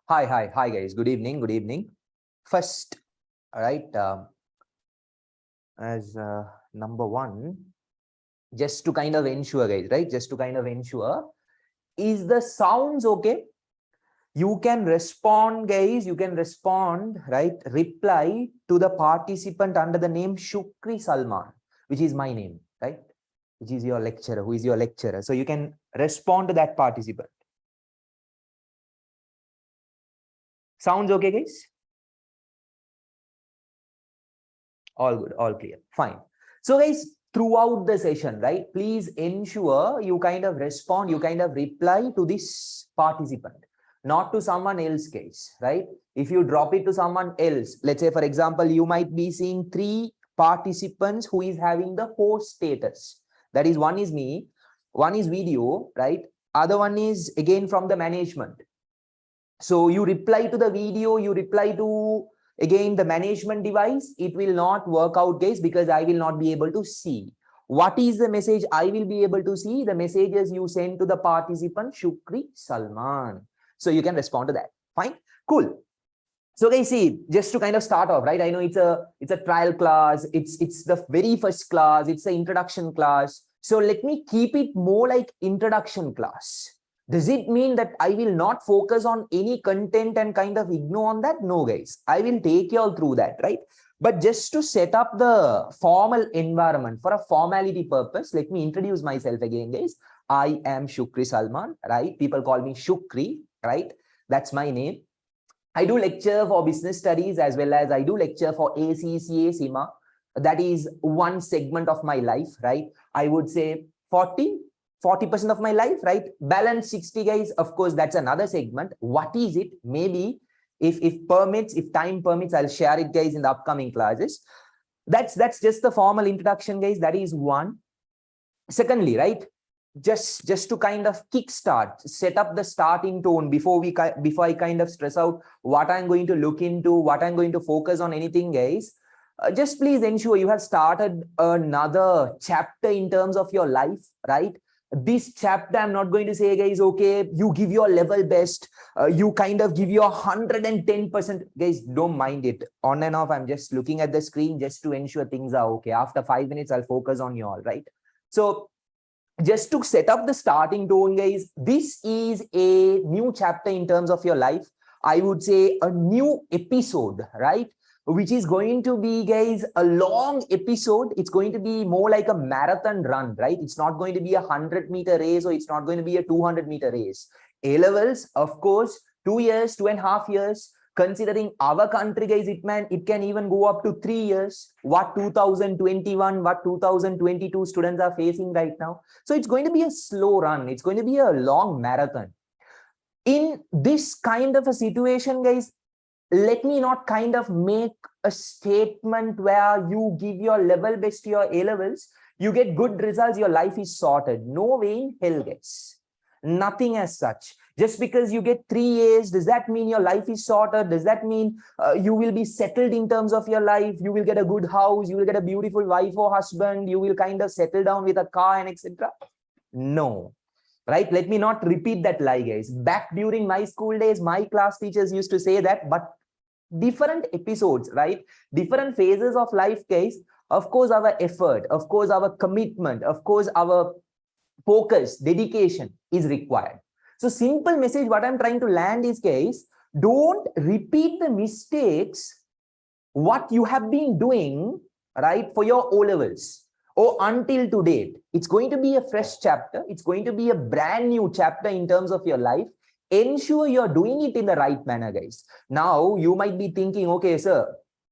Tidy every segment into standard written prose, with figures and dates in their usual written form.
Hi guys. Good evening. First, all right, as number one, just to kind of ensure, guys, right? Just to kind of ensure, is the sounds okay? You can respond, guys. You can respond, right? Reply to the participant under the name Shukri Salman, which is my name, right? Which is your lecturer, who is your lecturer. So you can respond to that participant. Sounds okay, guys? All good, all clear, fine. So guys, throughout the session, right, please ensure you kind of respond, you kind of reply to this participant, not to someone else, guys, right? If you drop it to someone else, let's say, for example, you might be seeing 3 participants who is having the host status. That is, one is me, one is video, right? Other one is again from the management. So you reply to the video, you reply to again the management device, it will not work out, guys, because I will not be able to see. What is the message I will be able to see? The messages you send to the participant Shukri Salman. So you can respond to that. Fine, cool. So guys, see, just to kind of start off, right? I know it's a trial class, it's the very first class, it's the introduction class. So let me keep it more like introduction class. Does it mean that I will not focus on any content and kind of ignore on that? No, guys, I will take you all through that, right? But just to set up the formal environment for a formality purpose, let me introduce myself again, guys. I am Shukri Salman, right? People call me Shukri, right? That's my name. I do lecture for business studies as well as I do lecture for ACCA CIMA. That is one segment of my life, right? I would say 40% of my life, right? Balance 60, guys. Of course, that's another segment. What is it? Maybe if time permits, I'll share it, guys, in the upcoming classes. That's just the formal introduction, guys. That is one. Secondly, right? Just to kind of kickstart, set up the starting tone before I kind of stress out what I'm going to look into, what I'm going to focus on, anything, guys. Just please ensure you have started another chapter in terms of your life, right? This chapter, I'm not going to say, guys, okay, you give your level best, you kind of give your 110%. Guys, don't mind it. On and off, I'm just looking at the screen just to ensure things are okay. After 5 minutes, I'll focus on you all, right? So just to set up the starting tone, guys, this is a new chapter in terms of your life. I would say a new episode, right? Which is going to be, guys, a long episode. It's going to be more like a marathon run, right? It's not going to be a 100-meter race, or it's not going to be a 200-meter race. A-levels, of course, 2 years, 2.5 years. Considering our country, guys, it can even go up to 3 years. What 2021, what 2022 students are facing right now. So it's going to be a slow run. It's going to be a long marathon. In this kind of a situation, guys, let me not kind of make a statement where you give your level best to your A-levels, you get good results, your life is sorted. No way in hell, guys. Nothing as such. Just because you get 3 A's, does that mean your life is sorted? Does that mean you will be settled in terms of your life? You will get a good house, you will get a beautiful wife or husband, you will kind of settle down with a car and etc. No. Right? Let me not repeat that lie, guys. Back during my school days, my class teachers used to say that, but different episodes, right? Different phases of life, guys. Of course, our effort, of course, our commitment, of course, our focus, dedication is required. So simple message, what I'm trying to land is, guys, don't repeat the mistakes what you have been doing, right, for your O-levels or until to date. It's going to be a fresh chapter. It's going to be a brand new chapter in terms of your life. Ensure you're doing it in the right manner, guys. Now you might be thinking, okay, sir,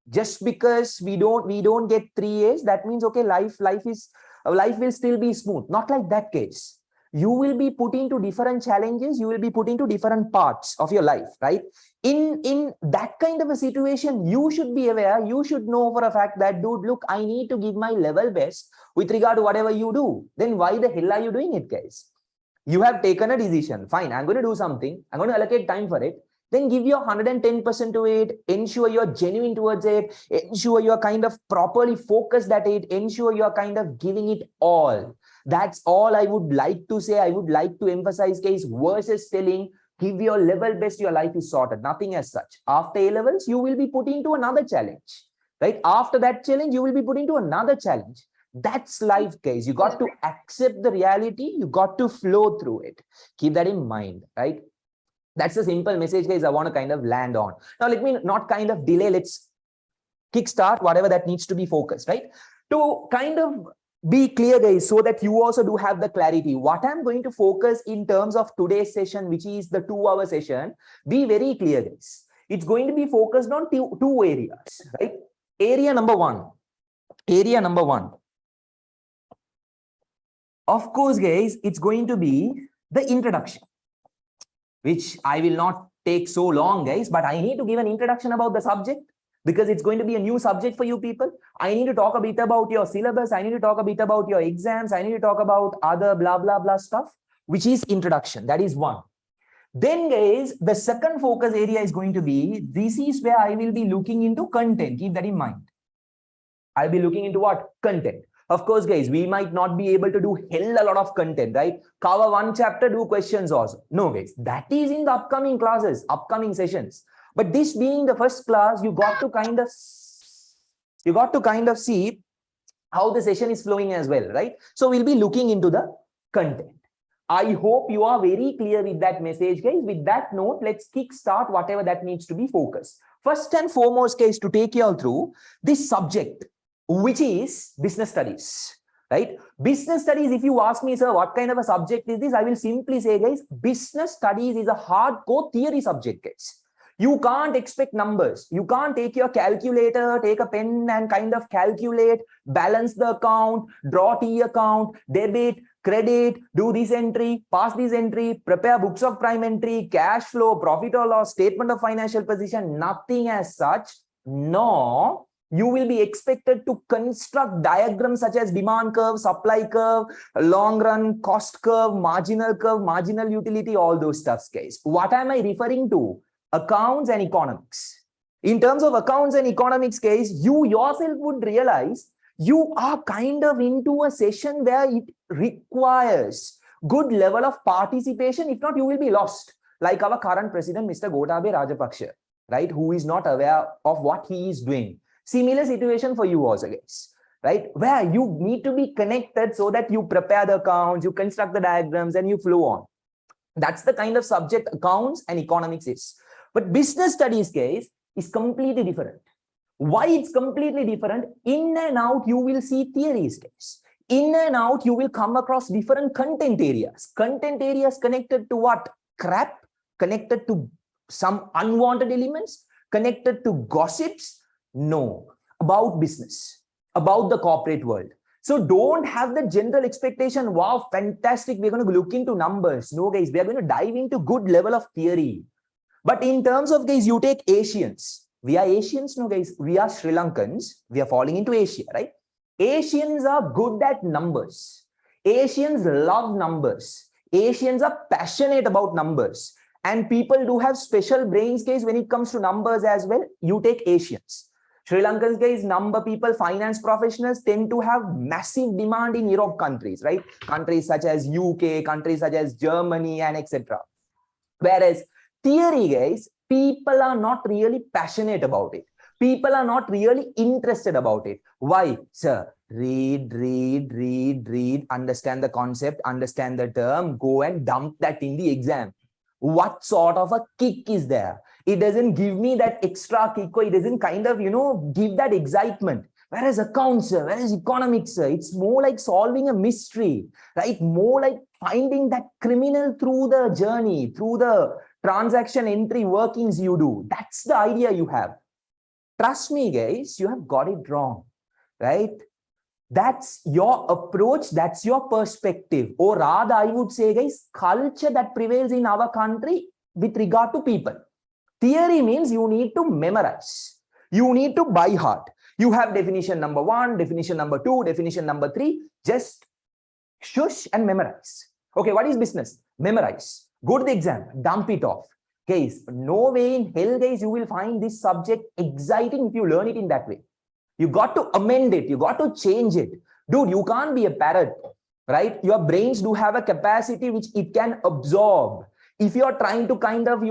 just because we don't get 3 A's, that means, okay, life will still be smooth. Not like that, case. You will be put into different challenges. You will be put into different parts of your life, right? In that kind of a situation, you should be aware. You should know for a fact that, dude, look, I need to give my level best with regard to whatever you do. Then why the hell are you doing it, guys? You have taken a decision. Fine, I'm going to do something. I'm going to allocate time for it. Then give your 110% to it. Ensure you're genuine towards it. Ensure you're kind of properly focused at it. Ensure you're kind of giving it all. That's all I would like to say. I would like to emphasize, guys, versus telling, Give your level best, your life is sorted. Nothing as such. After A levels, you will be put into another challenge, right? After that challenge, you will be put into another challenge. That's life, guys. You got to accept the reality. You got to flow through it. Keep that in mind, right? That's the simple message, guys, I want to kind of land on. Now, let me not kind of delay. Let's kickstart whatever that needs to be focused, right? To kind of be clear, guys, so that you also do have the clarity. What I'm going to focus in terms of today's session, which is the 2-hour session, be very clear, guys. It's going to be focused on two areas, right? Area number one. Of course, guys, it's going to be the introduction, which I will not take so long, guys, but I need to give an introduction about the subject because it's going to be a new subject for you people. I need to talk a bit about your syllabus. I need to talk a bit about your exams. I need to talk about other blah, blah, blah stuff, which is introduction. That is one. Then, guys, the second focus area is going to be, this is where I will be looking into content. Keep that in mind. I'll be looking into what? Content. Of course, guys, we might not be able to do hell a lot of content, right? Cover one chapter, do questions also. No, guys, that is in the upcoming classes, upcoming sessions. But this being the first class, you got to kind of see how the session is flowing as well, right? So we'll be looking into the content. I hope you are very clear with that message, guys. With that note, let's kickstart whatever that needs to be focused. First and foremost, guys, to take you all through this subject, which is business studies, right? Business studies, if you ask me, sir, what kind of a subject is this? I will simply say, guys, business studies is a hardcore theory subject, guys. You can't expect numbers. You can't take your calculator, take a pen and kind of calculate, balance the account, draw T account, debit, credit, do this entry, pass this entry, prepare books of prime entry, cash flow, profit or loss, statement of financial position, nothing as such. No. You will be expected to construct diagrams such as demand curve, supply curve, long run, cost curve, marginal utility, all those stuffs, guys. What am I referring to? Accounts and economics. In terms of accounts and economics, guys, you yourself would realize you are kind of into a session where it requires good level of participation. If not, you will be lost. Like our current president, Mr. Gotabaya Rajapaksa, right? Who is not aware of what he is doing. Similar situation for you also, guys, right? Where you need to be connected so that you prepare the accounts, you construct the diagrams, and you flow on. That's the kind of subject accounts and economics is. But business studies, guys, is completely different. Why it's completely different? In and out, you will see theories, guys. In and out, you will come across different content areas. Content areas connected to what? Crap, connected to some unwanted elements, connected to gossips. No, about business, about the corporate world. So don't have the general expectation, wow, fantastic, we're going to look into numbers. No, guys, we are going to dive into good level of theory. But in terms of, guys, you take Asians. We are Asians, no, guys, we are Sri Lankans. We are falling into Asia, right? Asians are good at numbers. Asians love numbers. Asians are passionate about numbers. And people do have special brains, guys, when it comes to numbers as well. You take Asians. Sri Lankans, guys, number people, finance professionals tend to have massive demand in Europe countries, right? Countries such as UK, countries such as Germany, and etc. Whereas theory, guys, people are not really passionate about it. People are not really interested about it. Why? Sir, read, understand the concept, understand the term, go and dump that in the exam. What sort of a kick is there? It doesn't give me that extra kick, or it doesn't kind of, give that excitement. Whereas accounts, whereas economics, it's more like solving a mystery, right? More like finding that criminal through the journey, through the transaction entry workings you do. That's the idea you have. Trust me, guys, you have got it wrong, right? That's your approach, that's your perspective. Or rather, I would say, guys, culture that prevails in our country with regard to people. Theory means you need to memorize. You need to by heart. You have definition number 1, definition number 2, definition number 3. Just shush and memorize. Okay, what is business? Memorize. Go to the exam, dump it off. Guys, no way in hell, guys, you will find this subject exciting if you learn it in that way. You got to amend it. You got to change it. Dude, you can't be a parrot, right? Your brains do have a capacity which it can absorb. If you're trying to kind of,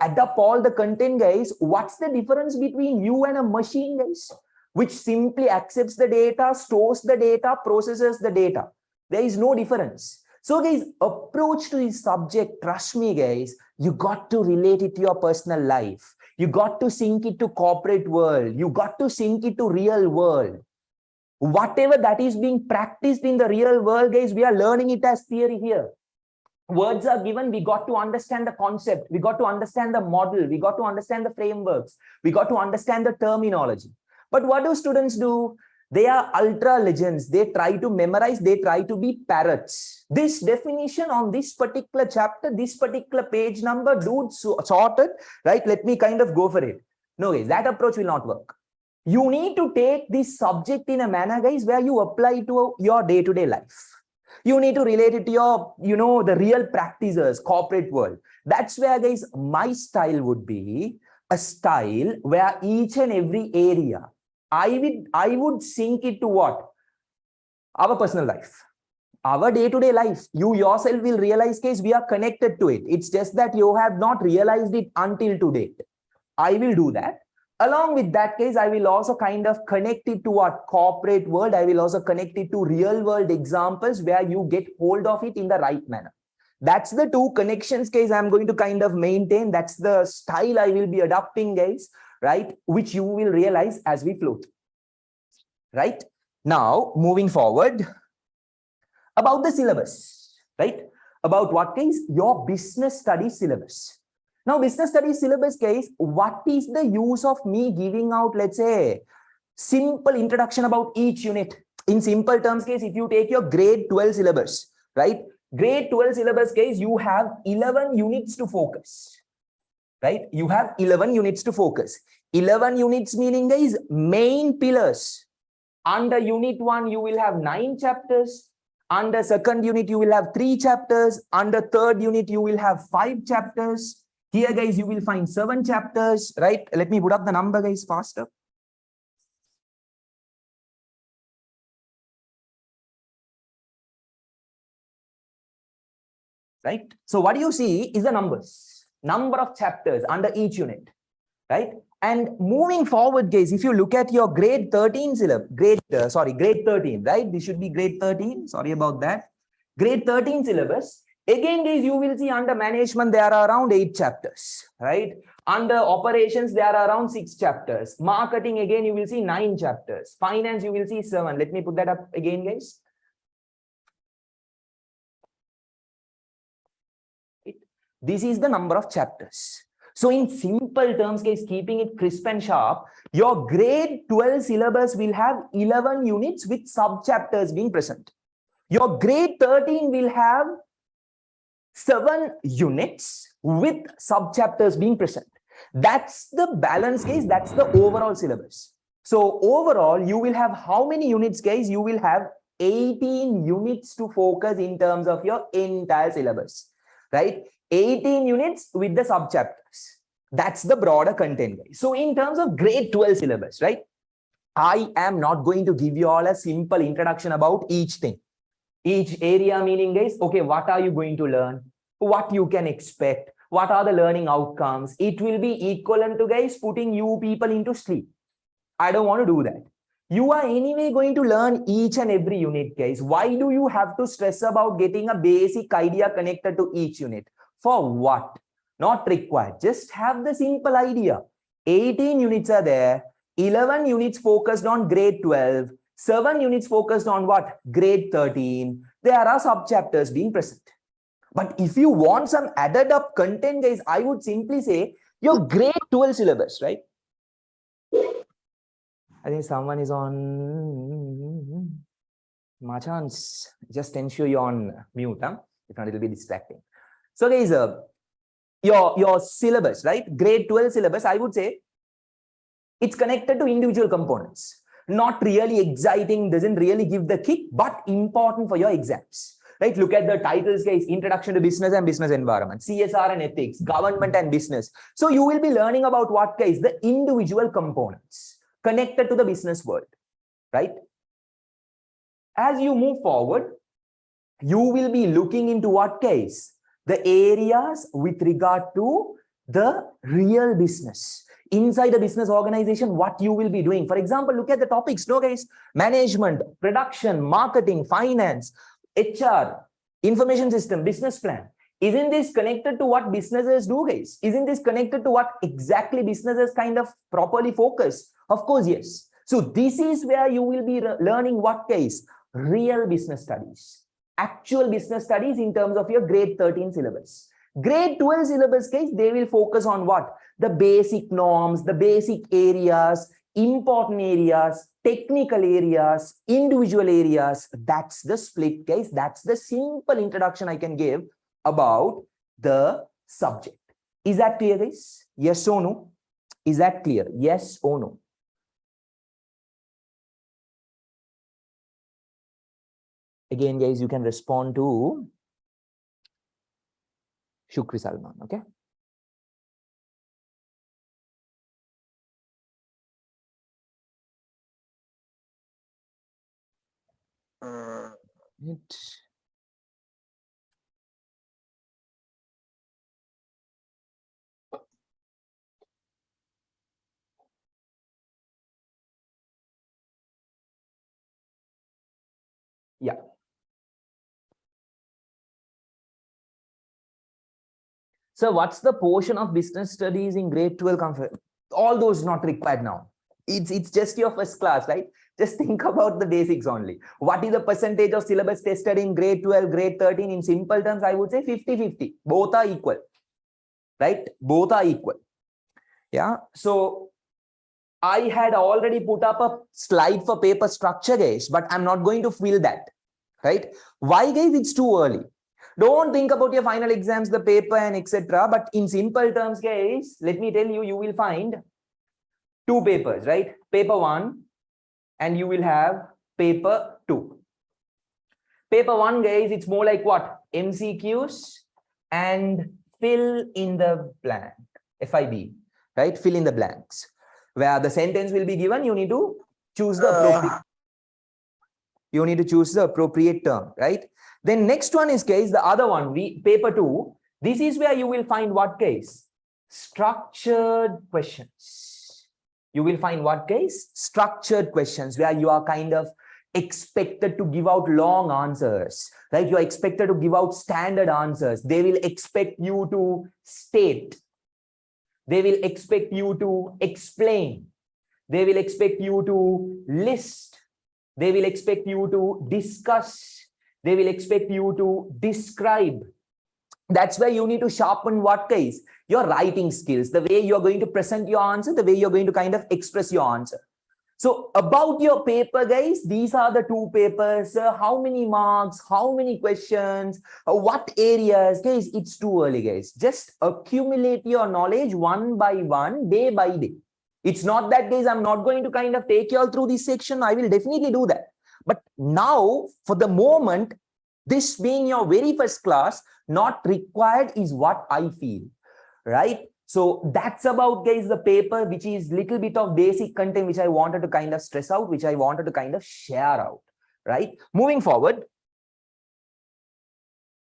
adapt all the content, guys, what's the difference between you and a machine, guys, which simply accepts the data, stores the data, processes the data? There is no difference. So guys, approach to this subject, trust me, guys, you got to relate it to your personal life. You got to sync it to corporate world. You got to sync it to real world. Whatever that is being practiced in the real world, guys, we are learning it as theory here. Words are given, we got to understand the concept, we got to understand the model, we got to understand the frameworks, we got to understand the terminology. But what do students do? They are ultra legends. They try to memorize, they try to be parrots. This definition on this particular chapter, this particular page number, dude, sorted, right? Let me kind of go for it. No, guys, that approach will not work. You need to take this subject in a manner, guys, where you apply to your day-to-day life. You need to relate it to your, the real practices, corporate world. That's where, guys, my style would be a style where each and every area, I would sync it to what? Our personal life, our day-to-day life. You yourself will realize, guys, we are connected to it. It's just that you have not realized it until today. I will do that. Along with that case, I will also kind of connect it to what? Corporate world. I will also connect it to real world examples where you get hold of it in the right manner. That's the two connections, guys, I'm going to kind of maintain. That's the style I will be adopting, guys, right? Which you will realize as we flow through. Right? Now, moving forward, about the syllabus, right? About what, guys? Your business studies syllabus. Now, business studies syllabus, guys, what is the use of me giving out, let's say, simple introduction about each unit? In simple terms, guys, if you take your grade 12 syllabus, right? Grade 12 syllabus, guys, you have 11 units to focus, right? You have 11 units to focus. 11 units meaning, guys, main pillars. Under unit 1, you will have 9 chapters. Under second unit, you will have 3 chapters. Under third unit, you will have 5 chapters. Here, guys, you will find 7 chapters, right? Let me put up the number, guys, faster. Right? So what you see is the numbers, number of chapters under each unit, right? And moving forward, guys, if you look at your grade 13 syllabus, grade 13, right? This should be grade 13. Sorry about that. Grade 13 syllabus. Again, guys, you will see under management, there are around 8 chapters, right? Under operations, there are around 6 chapters. Marketing, again, you will see 9 chapters. Finance, you will see 7. Let me put that up again, guys. This is the number of chapters. So in simple terms, guys, keeping it crisp and sharp, your grade 12 syllabus will have 11 units with sub-chapters being present. Your grade 13 will have 7 units with sub-chapters being present. That's the balance, guys. That's the overall syllabus. So overall, you will have how many units, guys? You will have 18 units to focus in terms of your entire syllabus, right? 18 units with the sub-chapters. That's the broader content, guys. So in terms of grade 12 syllabus, right? I am not going to give you all a simple introduction about each thing. Each area meaning, guys, okay, what are you going to learn? What you can expect? What are the learning outcomes? It will be equivalent to, guys, putting you people into sleep. I don't want to do that. You are anyway going to learn each and every unit, guys. Why do you have to stress about getting a basic idea connected to each unit? For what? Not required. Just have the simple idea. 18 units are there. 11 units focused on grade 12. 7 units focused on what? Grade 13. There are sub-chapters being present. But if you want some added up content, guys, I would simply say your grade 12 syllabus, right? I think someone is on my chance. Just ensure you're on mute, huh? If not, it will be distracting. So, guys, your syllabus, right? Grade 12 syllabus, I would say it's connected to individual components. Not really exciting, doesn't really give the kick, but important for your exams. Right? Look at the titles, guys. Introduction to business and business environment, CSR and ethics, government and business. So you will be learning about what, guys? The individual components connected to the business world, right? As you move forward, you will be looking into what, guys? the areas with regard to the real business. Inside the business organization, what you will be doing. For example, look at the topics, no guys, management, production, marketing, finance, HR, information system, business plan. Isn't this connected to what businesses do, guys? Isn't this connected to what exactly businesses kind of properly focus? Of course, yes. So this is where you will be learning what, guys? Real business studies, actual business studies in terms of your grade 13 syllabus. Grade 12 syllabus, guys, they will focus on what? The basic norms, the basic areas, important areas, technical areas, individual areas. That's the split, guys. That's the simple introduction I can give about the subject. Is that clear, guys? Yes or no? Is that clear? Yes or no? Again, guys, you can respond to Shukri, Salman, okay? Yeah. So what's the portion of business studies in grade 12 comfort? All those not required now. It's just your first class, right? Just think about the basics only. What is the percentage of syllabus tested in grade 12, grade 13? In simple terms, I would say 50-50. Both are equal, right? Both are equal. Yeah. So I had already put up a slide for paper structure, guys, but I'm not going to fill that, right? Why, guys? It's too early. Don't think about your final exams, the paper and etc. But in simple terms, guys, let me tell you, you will find two papers, right? Paper 1 and you will have paper 2. Paper 1, guys, it's more like what? MCQs and fill in the blank, FIB, right? Fill in the blanks. Where the sentence will be given, you need to choose the appropriate. You need to choose the appropriate term, right? Then next one is, guys, the other one, paper 2. This is where you will find what, guys? Structured questions. You will find what, guys? Structured questions where you are kind of expected to give out long answers, right? You are expected to give out standard answers. They will expect you to state. They will expect you to explain. They will expect you to list. They will expect you to discuss. They will expect you to describe. That's where you need to sharpen what, guys? Your writing skills, the way you're going to present your answer, the way you're going to kind of express your answer. So about your paper, guys, these are the two papers. How many marks? How many questions? What areas? Guys, it's too early, guys. Just accumulate your knowledge one by one, day by day. It's not that, guys, I'm not going to kind of take you all through this section. I will definitely do that. But now, for the moment, this being your very first class, not required is what I feel, right? So that's about, guys, the paper, which is little bit of basic content, which I wanted to kind of stress out, which I wanted to kind of share out, right? Moving forward,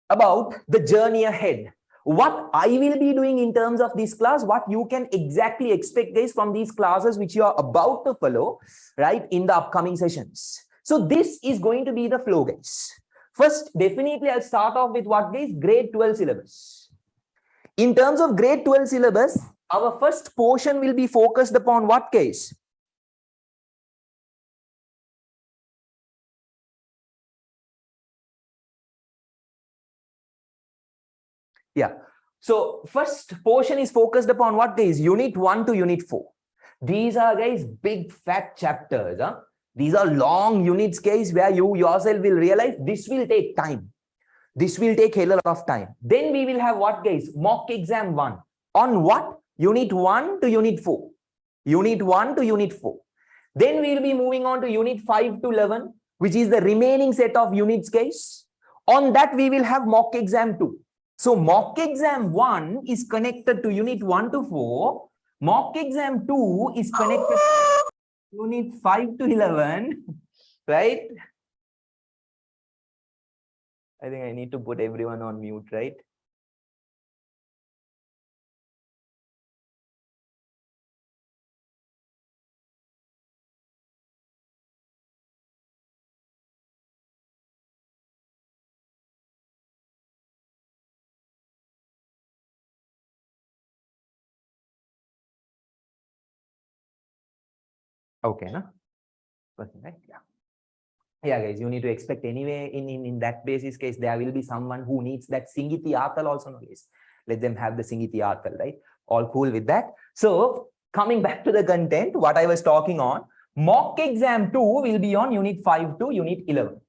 about the journey ahead. What I will be doing in terms of this class, what you can exactly expect, guys, from these classes which you are about to follow, right, in the upcoming sessions. So this is going to be the flow, guys. First, definitely I'll start off with what, guys? Grade 12 syllabus. In terms of grade 12 syllabus, our first portion will be focused upon what, guys? Yeah. So first portion is focused upon what, guys? Unit 1 to Unit 4. These are, guys, big fat chapters. Huh? These are long units, guys, where you yourself will realize this will take time. This will take a lot of time. Then we will have what, guys? Mock exam 1. On what? Unit 1 to Unit 4. Unit 1 to Unit 4. Then we will be moving on to Unit 5 to 11, which is the remaining set of units, guys. On that, we will have mock exam 2. So mock exam 1 is connected to Unit 1 to 4. Mock exam 2 is connected to Unit 5 to 11, right? I think I need to put everyone on mute, right? Okay, no? Right? Yeah. Yeah, guys, you need to expect anyway in that basis case, there will be someone who needs that Singiti Atal also, no, guys. Let them have the Singiti Atal, right? All cool with that. So coming back to the content, what I was talking on, mock exam 2 will be on unit 5 to unit 11.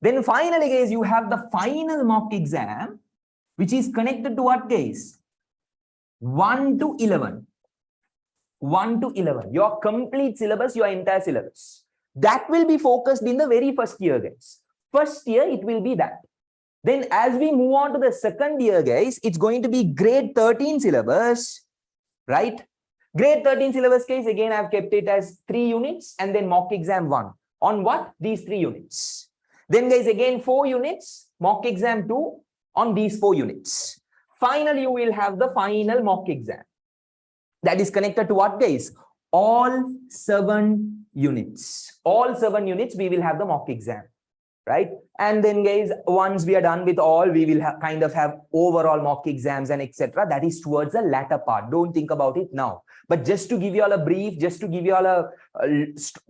Then finally, guys, you have the final mock exam, which is connected to what, guys? 1 to 11. 1 to 11. Your complete syllabus, your entire syllabus. That will be focused in the very first year, guys. First year, it will be that. Then as we move on to the second year, guys, it's going to be grade 13 syllabus, right? Grade 13 syllabus case, again, I've kept it as 3 units and then mock exam 1. On what? These 3 units. Then, guys, again, 4 units, mock exam 2 on these 4 units. Finally, you will have the final mock exam. That is connected to what, guys? All 7 units. All 7 units, we will have the mock exam, right? And then, guys, once we are done with all, we will kind of have overall mock exams and etc. That is towards the latter part. Don't think about it now. But just to give you all a brief, just to give you all a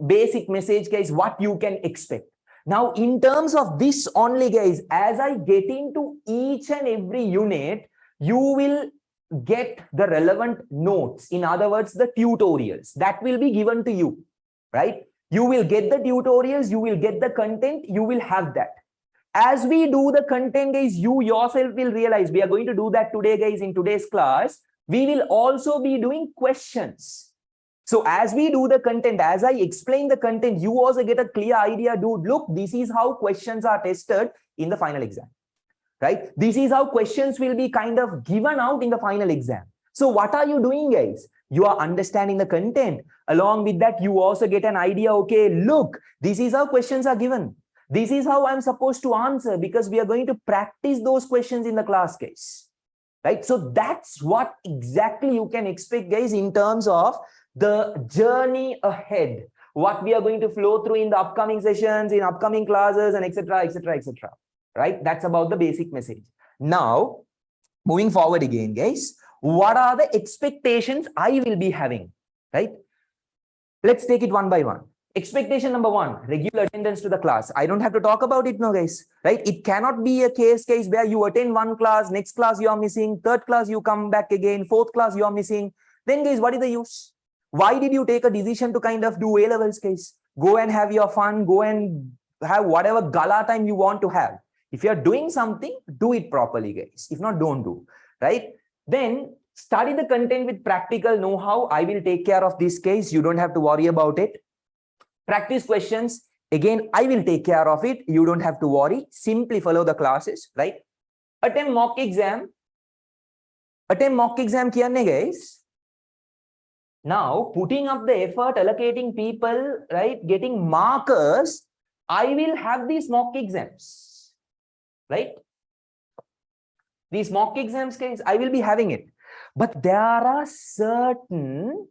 basic message, guys, what you can expect. Now, in terms of this only, guys, as I get into each and every unit, you will get the relevant notes. In other words, the tutorials that will be given to you, right? You will get the tutorials, you will get the content, you will have that. As we do the content, guys, you yourself will realize we are going to do that today, guys, in today's class. We will also be doing questions. So as we do the content, as I explain the content, you also get a clear idea, dude, look, this is how questions are tested in the final exam. Right? This is how questions will be kind of given out in the final exam. So what are you doing, guys? You are understanding the content. Along with that, you also get an idea, okay, look, this is how questions are given. This is how I'm supposed to answer because we are going to practice those questions in the class case. Right? So that's what exactly you can expect, guys, in terms of the journey ahead. What we are going to flow through in the upcoming sessions, in upcoming classes, and etc., etc., etc. Right? That's about the basic message. Now, moving forward again, guys, what are the expectations I will be having, right? Let's take it one by one. Expectation number 1, regular attendance to the class. I don't have to talk about it now, guys, right? It cannot be a case where you attend one class, next class you are missing, third class you come back again, fourth class you are missing. Then, guys, what is the use? Why did you take a decision to kind of do A-levels, guys? Go and have your fun, go and have whatever gala time you want to have. If you're doing something, do it properly, guys. If not, don't do, right? Then study the content with practical know-how. I will take care of this case. You don't have to worry about it. Practice questions. Again, I will take care of it. You don't have to worry. Simply follow the classes, right? Attempt mock exam. Attempt mock exam, guys. Now, putting up the effort, allocating people, right? Getting markers. I will have these mock exams. Right? These mock exams, guys, I will be having it. But there are certain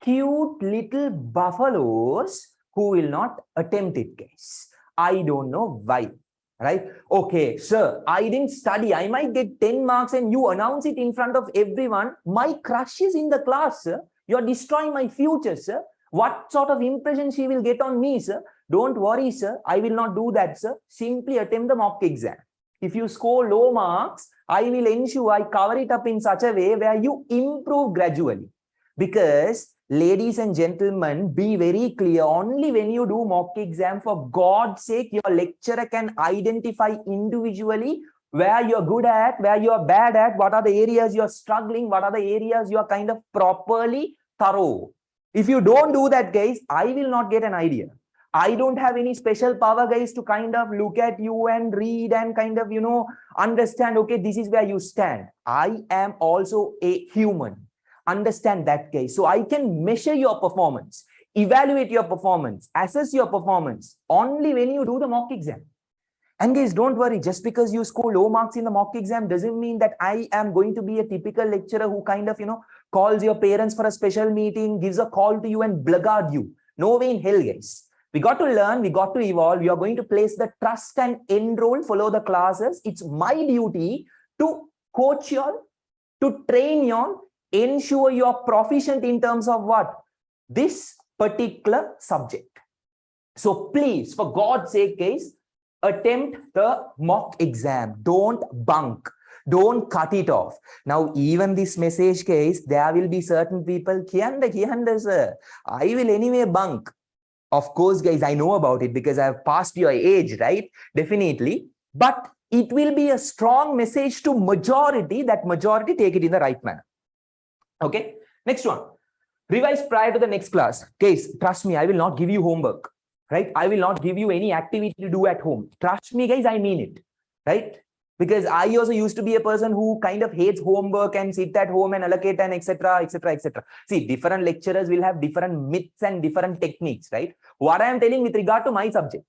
cute little buffaloes who will not attempt it, guys. I don't know why. Right? Okay, sir, I didn't study. I might get 10 marks and you announce it in front of everyone. My crush is in the class, sir. You're destroying my future, sir. What sort of impression she will get on me, sir? Don't worry, sir. I will not do that, sir. Simply attempt the mock exam. If you score low marks, I will ensure I cover it up in such a way where you improve gradually. Because, ladies and gentlemen, be very clear. Only when you do mock exam, for God's sake, your lecturer can identify individually where you're good at, where you're bad at, what are the areas you're struggling, what are the areas you're kind of properly thorough. If you don't do that, guys, I will not get an idea. I don't have any special power, guys, to kind of look at you and read and kind of, understand, okay, this is where you stand. I am also a human. Understand that, guys. So I can measure your performance, evaluate your performance, assess your performance only when you do the mock exam. And guys, don't worry, just because you score low marks in the mock exam doesn't mean that I am going to be a typical lecturer who kind of, calls your parents for a special meeting, gives a call to you and blackguard you. No way in hell, guys. We got to learn, we got to evolve. We are going to place the trust and enroll, follow the classes. It's my duty to coach you all, to train you all, ensure you are proficient in terms of what? This particular subject. So please, for God's sake, guys, attempt the mock exam. Don't bunk. Don't cut it off. Now, even this message case, there will be certain people, sir, I will anyway bunk. Of course, guys, I know about it because I have passed your age, right? Definitely. But it will be a strong message to majority, that majority take it in the right manner. Okay. Next one. Revise prior to the next class. Guys, trust me, I will not give you homework, right? I will not give you any activity to do at home. Trust me, guys, I mean it, right? Because I also used to be a person who kind of hates homework and sit at home and allocate and etc, etc, etc. See, different lecturers will have different myths and different techniques, right? What I am telling with regard to my subject,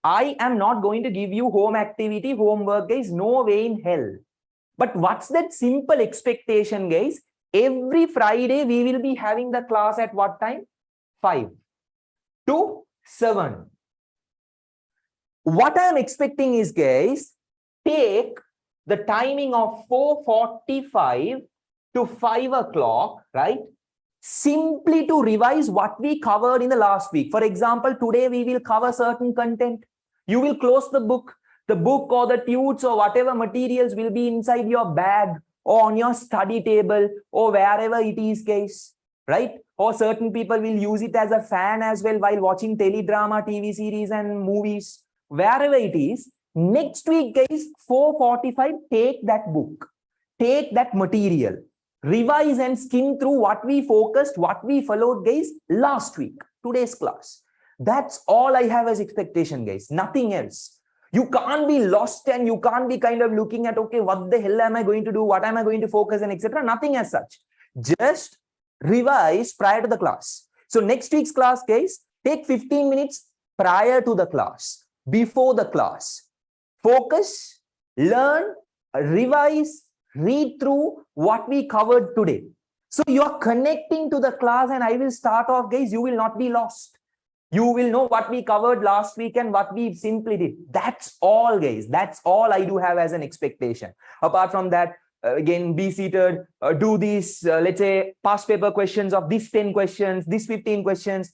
I am not going to give you home activity, homework, guys, no way in hell. But what's that simple expectation, guys? Every Friday, we will be having the class at what time? 5 to 7. What I am expecting is, guys, take the timing of 4:45 to 5 o'clock, right? Simply to revise what we covered in the last week. For example, today we will cover certain content. You will close the book or the tudes or whatever materials will be inside your bag or on your study table or wherever it is, guys, right? Or certain people will use it as a fan as well while watching teledrama, TV series and movies. Wherever it is, next week, guys, 4:45, take that book, take that material, revise and skim through what we focused, what we followed, guys, last week, today's class. That's all I have as expectation, guys, nothing else. You can't be lost and you can't be kind of looking at, okay, what the hell am I going to do? What am I going to focus and etc. Nothing as such. Just revise prior to the class. So next week's class, guys, take 15 minutes prior to the class, before the class. Focus, learn, revise, read through what we covered today. So you're connecting to the class and I will start off, guys, you will not be lost. You will know what we covered last week and what we simply did. That's all, guys. That's all I do have as an expectation. Apart from that, again, be seated, do these, let's say, past paper questions of these 10 questions, these 15 questions.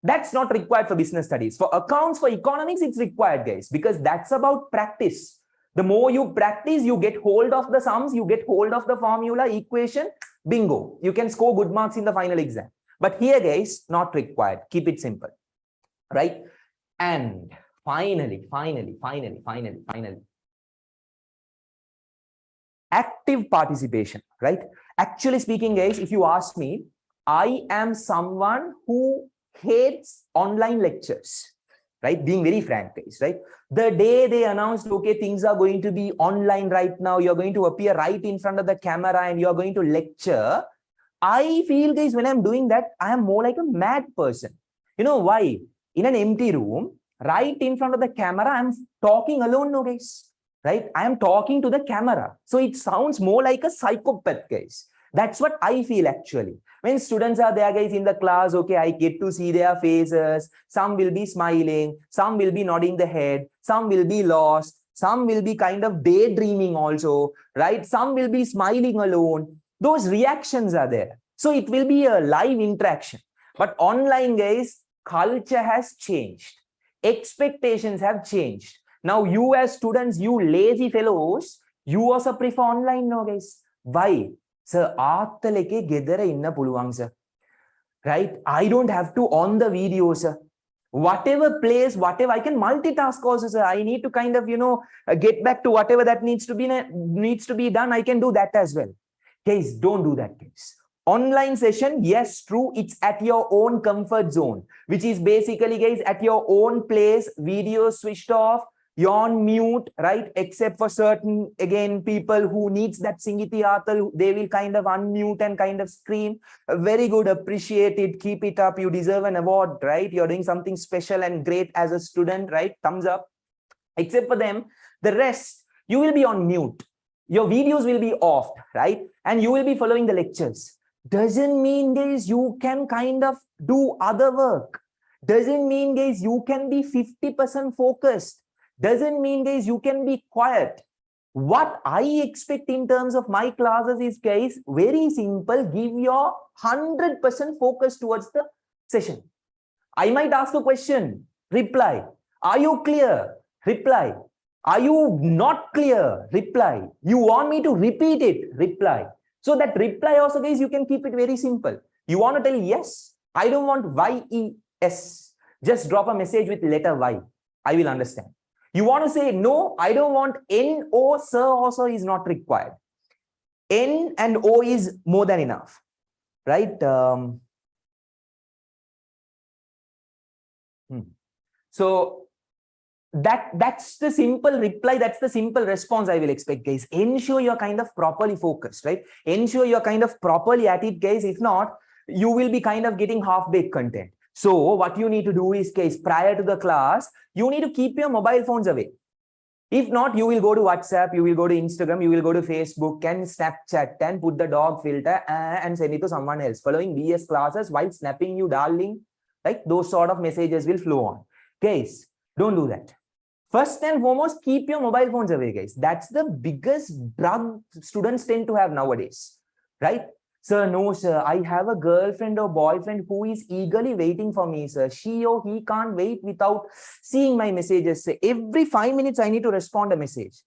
That's not required for business studies. For accounts, for economics, it's required, guys, because that's about practice. The more you practice, you get hold of the sums, you get hold of the formula, equation, bingo. You can score good marks in the final exam. But here, guys, not required. Keep it simple. Right? And finally, active participation, right? Actually speaking, guys, if you ask me, I am someone who hates online lectures, right? Being very frank, guys, right? The day they announced, okay, things are going to be online right now, you're going to appear right in front of the camera and you're going to lecture, I feel, guys, when I'm doing that, I am more like a mad person. You know why? In an empty room, right in front of the camera, I'm talking alone, no, guys, right? I am talking to the camera. So it sounds more like a psychopath, guys. That's what I feel actually. When students are there, guys, in the class, okay, I get to see their faces. Some will be smiling, some will be nodding the head, some will be lost, some will be kind of daydreaming also, right? Some will be smiling alone. Those reactions are there. So it will be a live interaction. But online, guys, culture has changed. Expectations have changed. Now, you as students, you lazy fellows, you also prefer online, no, guys. Why? Sir, right? I don't have to on the video, sir. Whatever plays, whatever, I can multitask also, sir. I need to kind of, get back to whatever that needs to be done. I can do that as well. Guys, don't do that, guys. Online session, yes, true, it's at your own comfort zone, which is basically, guys, at your own place, video switched off, you're on mute, right? Except for certain, again, people who needs that singiti atal, they will kind of unmute and kind of scream. Very good, appreciate it, keep it up, you deserve an award, right? You're doing something special and great as a student, right? Thumbs up. Except for them, the rest, you will be on mute. Your videos will be off, right? And you will be following the lectures. Doesn't mean, guys, you can kind of do other work. Doesn't mean, guys, you can be 50% focused. Doesn't mean, guys, you can be quiet. What I expect in terms of my classes is, guys, very simple. Give your 100% focus towards the session. I might ask a question, reply. Are you clear? Reply. Are you not clear? Reply. You want me to repeat it? Reply. So that reply also, guys, you can keep it very simple. You want to tell yes, I don't want YES. Just drop a message with letter Y. I will understand. You want to say no, I don't want NO, sir also is not required. N and O is more than enough, right? So that's the simple reply, that's the simple response I will expect, guys. Ensure you're kind of properly focused, right? Ensure you're kind of properly at it, guys. If not, you will be kind of getting half-baked content. So what you need to do is, guys, prior to the class, you need to keep your mobile phones away. If not, you will go to WhatsApp, you will go to Instagram, you will go to Facebook and Snapchat and put the dog filter and send it to someone else. Following BS classes while snapping you, darling, like those sort of messages will flow on. Guys, don't do that. First and foremost, keep your mobile phones away, guys. That's the biggest drug students tend to have nowadays, right? Sir, no, sir, I have a girlfriend or boyfriend who is eagerly waiting for me, sir. She or he can't wait without seeing my messages. Every 5 minutes, I need to respond a message.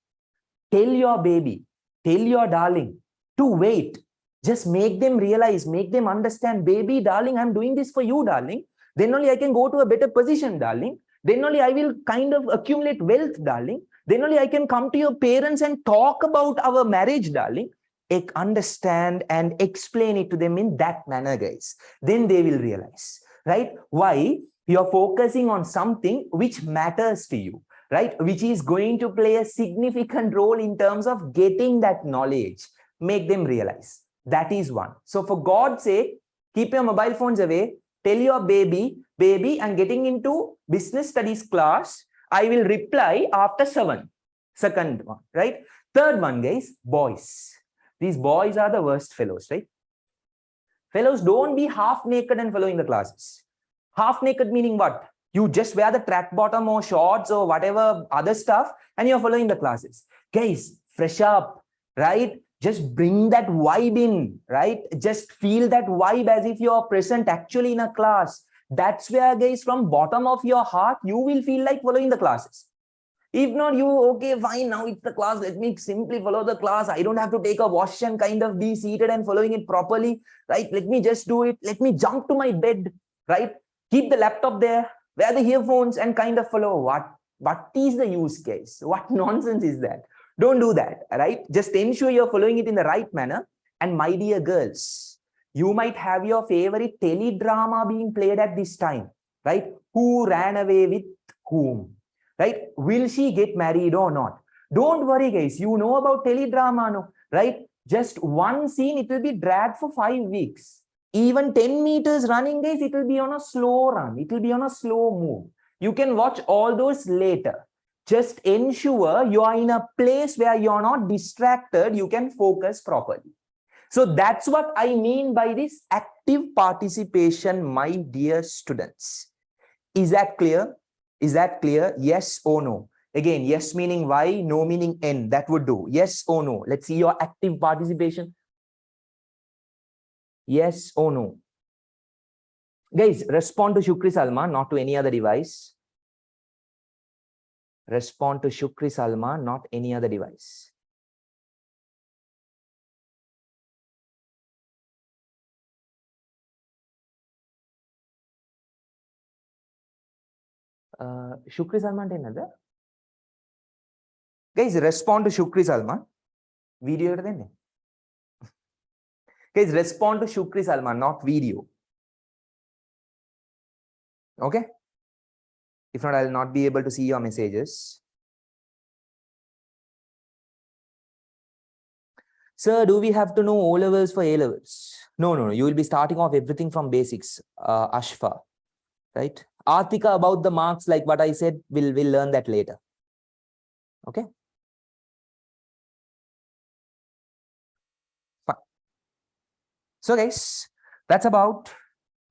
Tell your baby, tell your darling to wait. Just make them realize, make them understand, baby, darling, I'm doing this for you, darling. Then only I can go to a better position, darling. Then only I will kind of accumulate wealth, darling. Then only I can come to your parents and talk about our marriage, darling. Understand and explain it to them in that manner, guys. Then they will realize, right? Why? You're focusing on something which matters to you, right? Which is going to play a significant role in terms of getting that knowledge. Make them realize. That is one. So for God's sake, keep your mobile phones away. Tell your baby, I'm getting into business studies class. I will reply after 7. Second one, right? Third one, guys, boys. These boys are the worst fellows, right? Fellows, don't be half naked and following the classes. Half naked meaning what? You just wear the track bottom or shorts or whatever other stuff and you're following the classes. Guys, fresh up, right? Just bring that vibe in, right? Just feel that vibe as if you're present actually in a class. That's where, guys, from bottom of your heart, you will feel like following the classes. If not, you, okay, fine, now it's the class. Let me simply follow the class. I don't have to take a wash and kind of be seated and following it properly, right? Let me just do it. Let me jump to my bed, right? Keep the laptop there, wear the earphones and kind of follow. What is the use case? What nonsense is that? Don't do that, right? Just ensure you're following it in the right manner. And my dear girls, you might have your favorite teledrama being played at this time, right? Who ran away with whom? Right? Will she get married or not? Don't worry, guys. You know about teledrama, no? Right? Just one scene, it will be dragged for 5 weeks. Even 10 meters running, guys, it will be on a slow run. It will be on a slow move. You can watch all those later. Just ensure you are in a place where you're not distracted. You can focus properly. So that's what I mean by this active participation, my dear students. Is that clear? Is that clear? Yes or no? Again, yes meaning Y, no meaning N. That would do. Yes or no? Let's see your active participation. Yes or no? Guys, respond to Shukri Salman, not to any other device. Respond to Shukri Salman, not any other device. Shukri Salman another. Guys, respond to Shukri Salman. Video. Guys, respond to Shukri Salman, not video. Okay? If not, I'll not be able to see your messages. Sir, do we have to know O levels for A levels? No. You will be starting off everything from basics, Ashfa. Right? Artika, about the marks, like what I said, we'll learn that later. Okay? Fine. So guys, that's about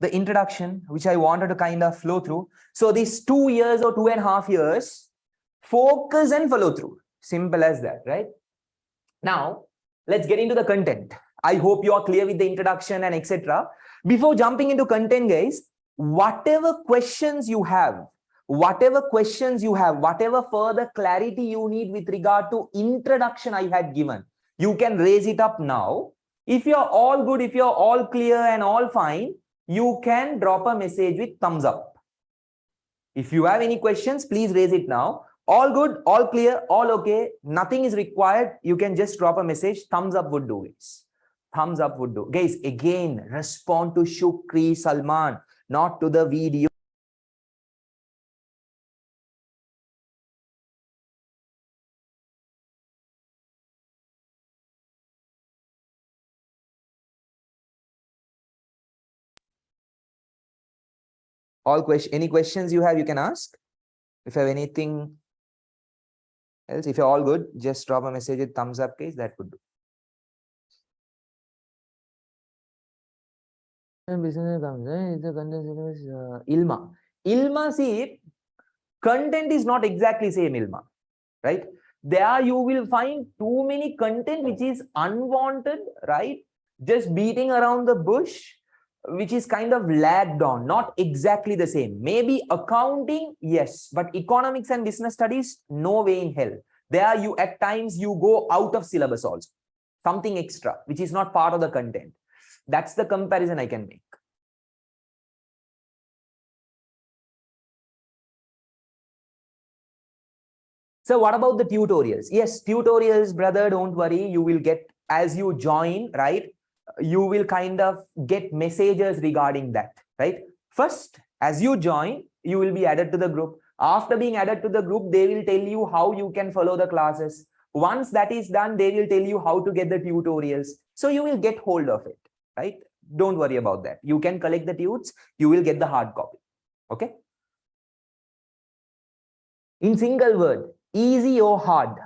the introduction, which I wanted to kind of flow through. So these 2 years or 2.5 years, focus and follow through. Simple as that, right? Now, let's get into the content. I hope you are clear with the introduction and etc. Before jumping into content, guys, whatever questions you have, whatever further clarity you need with regard to introduction I had given, you can raise it up now. If you're all good, if you're all clear and all fine, you can drop a message with thumbs up. If you have any questions, please raise it now. All good, all clear, all okay, nothing is required. You can just drop a message. Thumbs up would do, guys. Thumbs up would do. Guys, again, respond to Shukri, Salman, not to the video. Any questions you have, you can ask. If you have anything else, if you're all good, just drop a message with thumbs up, guys. That would do. Ilma. Ilma, see, content is not exactly same, Ilma, right? There you will find too many content which is unwanted, right? Just beating around the bush, which is kind of lagged on, not exactly the same. Maybe accounting, yes, but economics and business studies, no way in hell. There you, at times, you go out of syllabus also. Something extra, which is not part of the content. That's the comparison I can make. So what about the tutorials? Yes, tutorials, brother, don't worry. You will get, as you join, right? You will kind of get messages regarding that, right? First, as you join, you will be added to the group. After being added to the group, they will tell you how you can follow the classes. Once that is done, they will tell you how to get the tutorials. So you will get hold of it, right? Don't worry about that. You can collect the tutes. You will get the hard copy. Okay. In single word, easy or hard?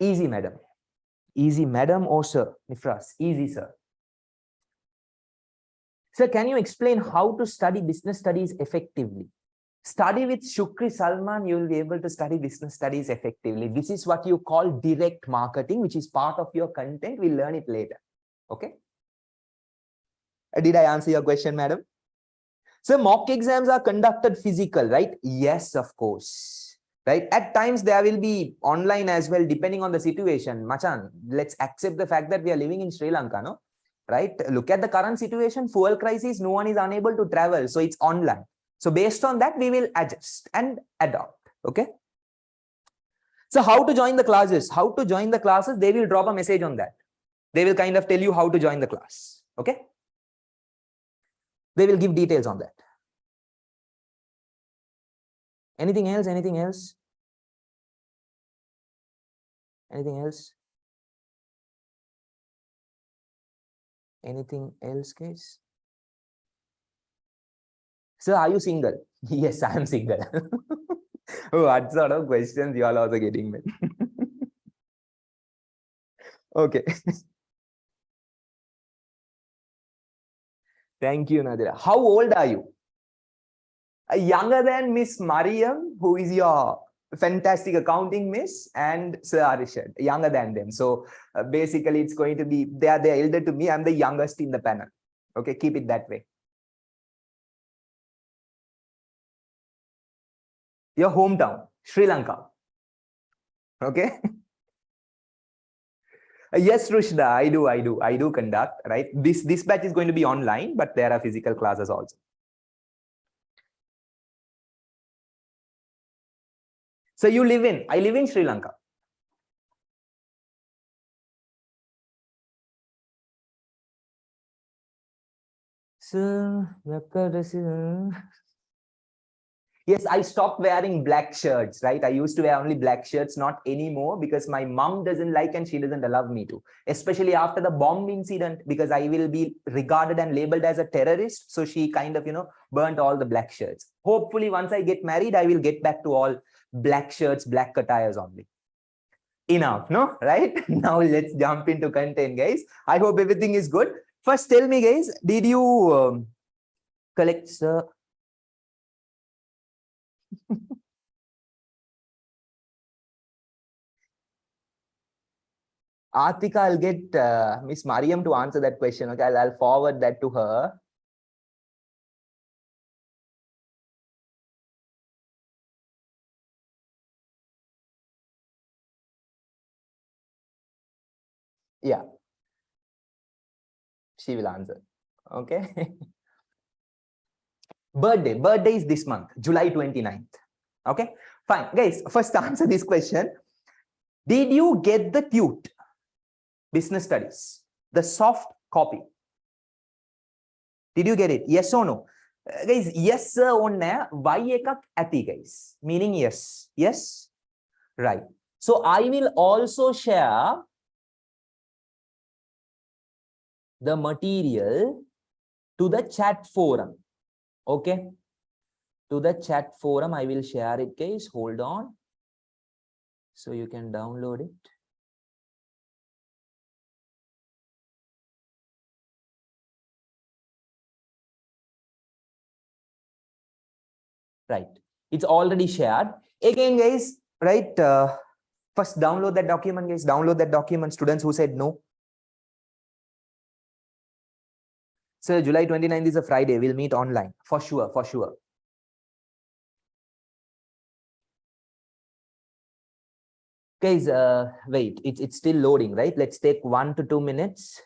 Easy, madam. Easy, madam or sir? Nifras, easy, sir. Sir, can you explain how to study business studies effectively? Study with Shukri, Salman, you will be able to study business studies effectively. This is what you call direct marketing, which is part of your content. We'll learn it later. Okay. Did I answer your question, madam? So mock exams are conducted physical, right? Yes, of course. Right? At times there will be online as well, depending on the situation. Machan, let's accept the fact that we are living in Sri Lanka, no? Right? Look at the current situation, fuel crisis, no one is unable to travel. So it's online. So based on that, we will adjust and adopt. Okay. So how to join the classes? How to join the classes? They will drop a message on that. They will kind of tell you how to join the class. Okay. They will give details on that. Anything else? Anything else? Anything else? Anything else, guys? Sir, are you single? Yes, I am single. What sort of questions you are also getting, man? Okay. Thank you, Nadira. How old are you? Younger than Miss Mariam, who is your fantastic accounting miss, and Sir Arishad, younger than them. So basically, it's going to be, they are the elder to me. I'm the youngest in the panel. Okay, keep it that way. Your hometown, Sri Lanka. Okay. Yes, Rushda, I do conduct, right? This batch is going to be online, but there are physical classes also. So I live in Sri Lanka. So, yes, I stopped wearing black shirts, right? I used to wear only black shirts, not anymore, because my mom doesn't like and she doesn't allow me to, especially after the bomb incident, because I will be regarded and labeled as a terrorist. So she kind of, burnt all the black shirts. Hopefully, once I get married, I will get back to all black shirts, black attires only. Enough, no? Right? Now let's jump into content, guys. I hope everything is good. First, tell me, guys, did you collect, sir? Atika, I'll get Miss Mariam to answer that question. Okay, I'll forward that to her. Yeah. She will answer. Okay. Birthday is this month, July 29th. Okay, fine. Guys, first answer this question. Did you get the tute? Business studies, the soft copy. Did you get it? Yes or no? Guys, yes sir onne y ekak ati guys. Meaning yes. Yes? Right. So I will also share the material to the chat forum. Okay. To the chat forum, I will share it, guys. Hold on. So you can download it. Right. It's already shared. Again, guys, right? First, download that document, guys. Download that document. Students who said no. So July 29th is a Friday. We'll meet online. For sure. For sure. Guys, wait. It's still loading, right? Let's take 1 to 2 minutes.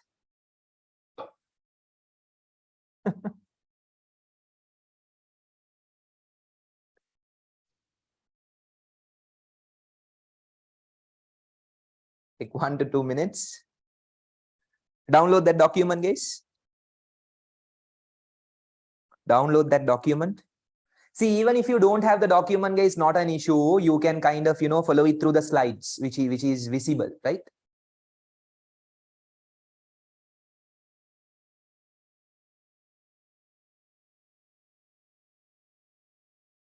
Take 1 to 2 minutes. Download that document, guys. Download that document. See, even if you don't have the document, guys, not an issue. You can kind of, follow it through the slides, which is visible, right?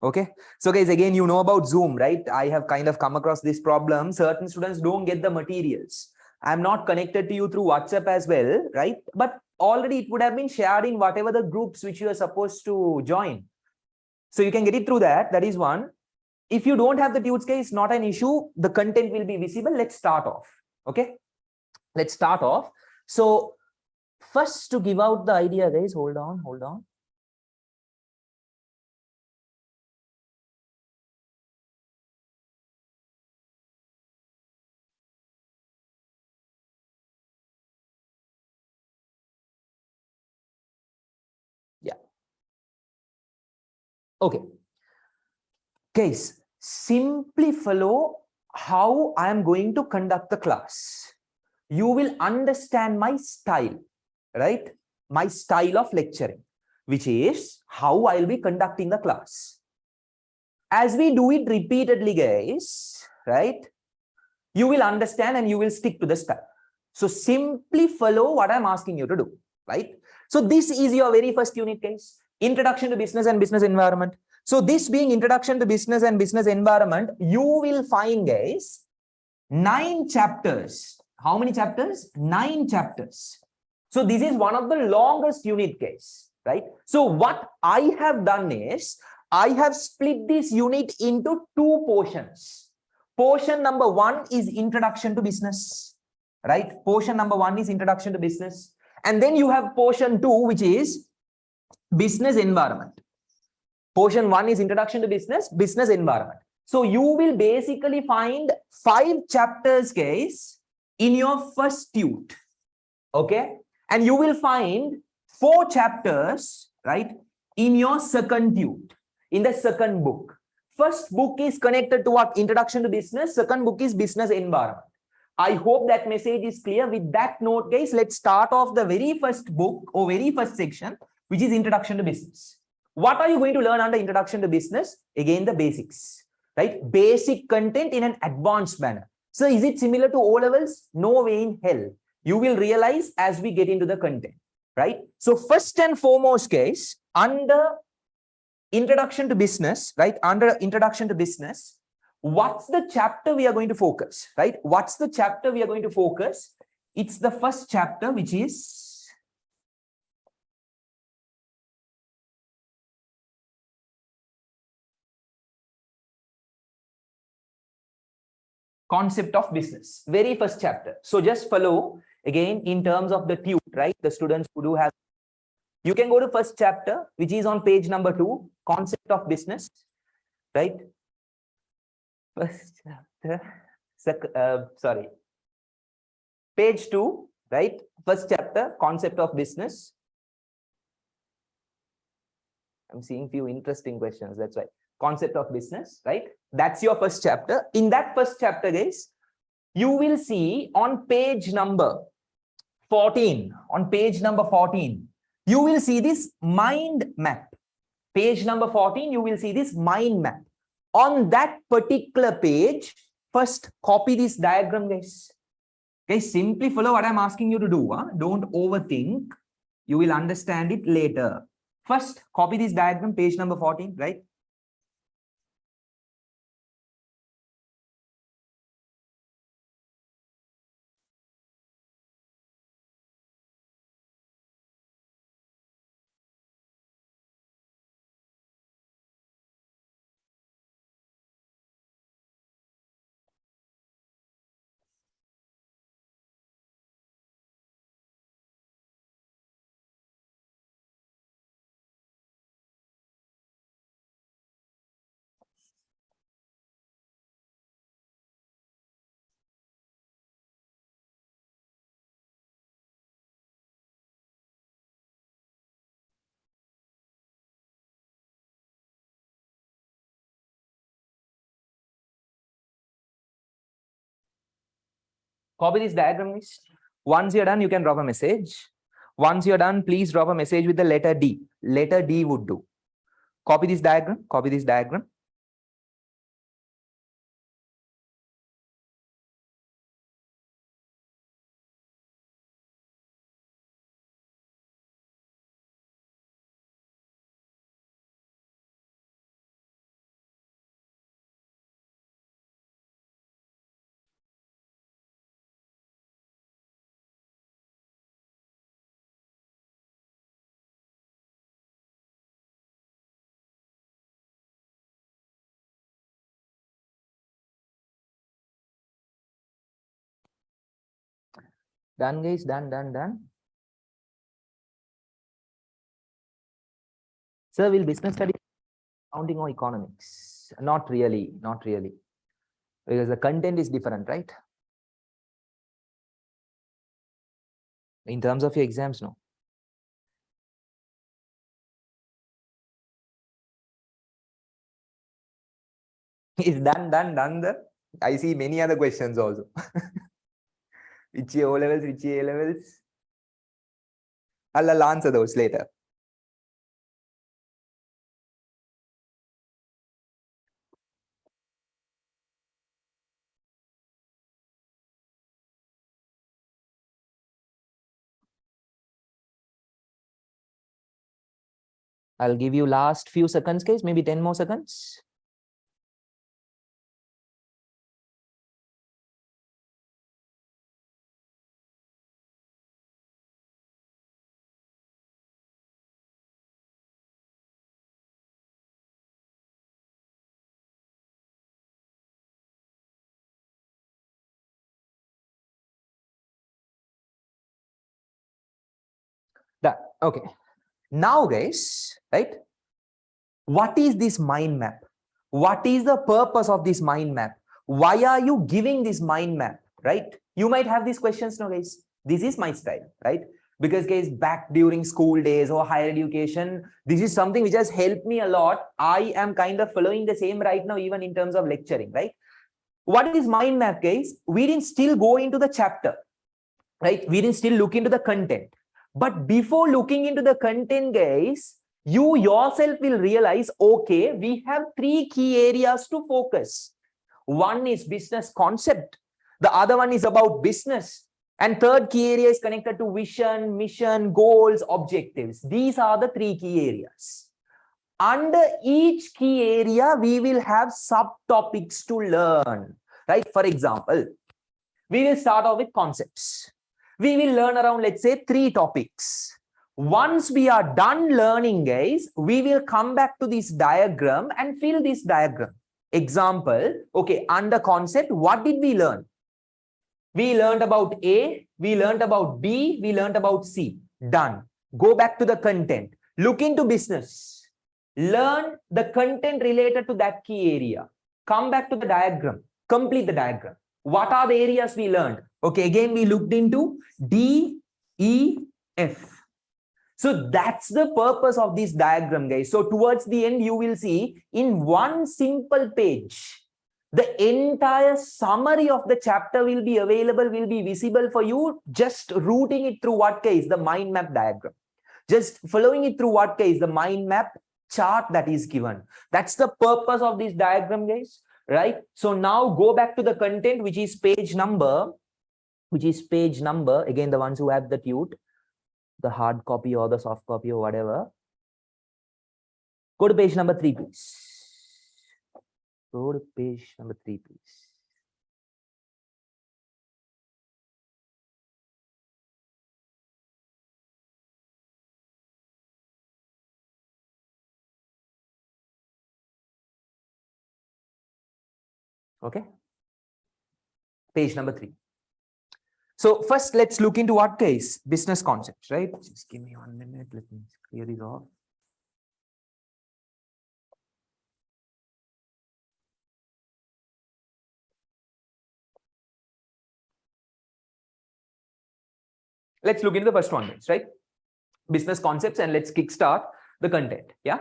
Okay. So guys, again, you know about Zoom, right? I have kind of come across this problem. Certain students don't get the materials. I'm not connected to you through WhatsApp as well, right? But already it would have been shared in whatever the groups which you are supposed to join. So you can get it through that. That is one. If you don't have the tutes, guys, not an issue. The content will be visible. Let's start off. Okay. Let's start off. So first to give out the idea, guys, hold on. Yeah. Okay. Guys, simply follow how I am going to conduct the class. You will understand my style, right? My style of lecturing, which is how I'll be conducting the class. As we do it repeatedly, guys, right? You will understand and you will stick to the style. So simply follow what I'm asking you to do, right? So this is your very first unit, guys. Introduction to business and business environment. So this being introduction to business and business environment, you will find, guys, 9 chapters. How many chapters? 9 chapters. So this is one of the longest unit, guys, right? So what I have done is I have split this unit into 2 portions. Portion number 1 is introduction to business, right? Portion number 1 is introduction to business. And then you have portion 2, which is business environment. Portion 1 is introduction to business environment. So you will basically find 5 chapters, guys, in your first tute. Okay. And you will find 4 chapters, right, in your second tute, in the second book. First book is connected to what? Introduction to business. Second book is business environment. I hope that message is clear. With that note, guys, let's start off the very first book or very first section, which is introduction to business. What are you going to learn under introduction to business? Again, the basics, right? Basic content in an advanced manner. So is it similar to O levels? No way in hell. You will realize as we get into the content, right? So first and foremost, guys, under introduction to business, right? Under introduction to business, what's the chapter we are going to focus, right? What's the chapter we are going to focus? It's the first chapter, which is concept of business. Very first chapter. So just follow again in terms of the tute, right? The students who do have, you can go to first chapter, which is on page number 2, concept of business, right? First chapter, sorry. Page 2, right? First chapter, concept of business. I'm seeing few interesting questions. That's why. Concept of business, right? That's your first chapter. In that first chapter, guys, you will see on page number 14, you will see this mind map. Page number 14, you will see this mind map. On that particular page, first copy this diagram, guys. Guys, simply follow what I'm asking you to do. Don't overthink. You will understand it later. First, copy this diagram, page number 14, right? Copy this diagram, guys. Once you're done, you can drop a message. Once you're done, please drop a message with the letter D. Letter D would do. Copy this diagram. Copy this diagram. Done, guys. Done. Sir, will business studies accounting or economics? Not really. Because the content is different, right? In terms of your exams, no. Is done. I see many other questions also. Which O levels, which A levels? I'll answer those later. I'll give you last few seconds, guys, maybe 10 more seconds. Done. Okay. Now, guys, right? What is this mind map? What is the purpose of this mind map? Why are you giving this mind map, right? You might have these questions now, guys. This is my style, right? Because, guys, back during school days or higher education, this is something which has helped me a lot. I am kind of following the same right now, even in terms of lecturing, right? What is mind map, guys? We didn't still go into the chapter, right? We didn't still look into the content. But before looking into the content, guys, you yourself will realize, okay, we have 3 key areas to focus. One is business concept. The other one is about business. And third key area is connected to vision, mission, goals, objectives. These are the 3 key areas. Under each key area, we will have subtopics to learn, right? For example, we will start off with concepts. We will learn around, let's say, 3 topics. Once we are done learning, guys, we will come back to this diagram and fill this diagram. Example, okay, under concept, what did we learn? We learned about A, we learned about B, we learned about C. Done. Go back to the content. Look into business. Learn the content related to that key area. Come back to the diagram. Complete the diagram. What are the areas we learned? Okay, again, we looked into D, E, F. So that's the purpose of this diagram, guys. So towards the end, you will see in one simple page, the entire summary of the chapter will be available, will be visible for you, just routing it through what case? The mind map diagram. Just following it through what case? The mind map chart that is given. That's the purpose of this diagram, guys. Right? So now go back to the content, which is page number, again, the ones who have the tute, the hard copy or the soft copy or whatever. Go to page number 3, please. Go to page number 3, please. Okay. Page number 3. So first, let's look into what case? Business concepts, right? Just give me 1 minute. Let me clear this off. Let's look into the first one, right? Business concepts, and let's kickstart the content. Yeah.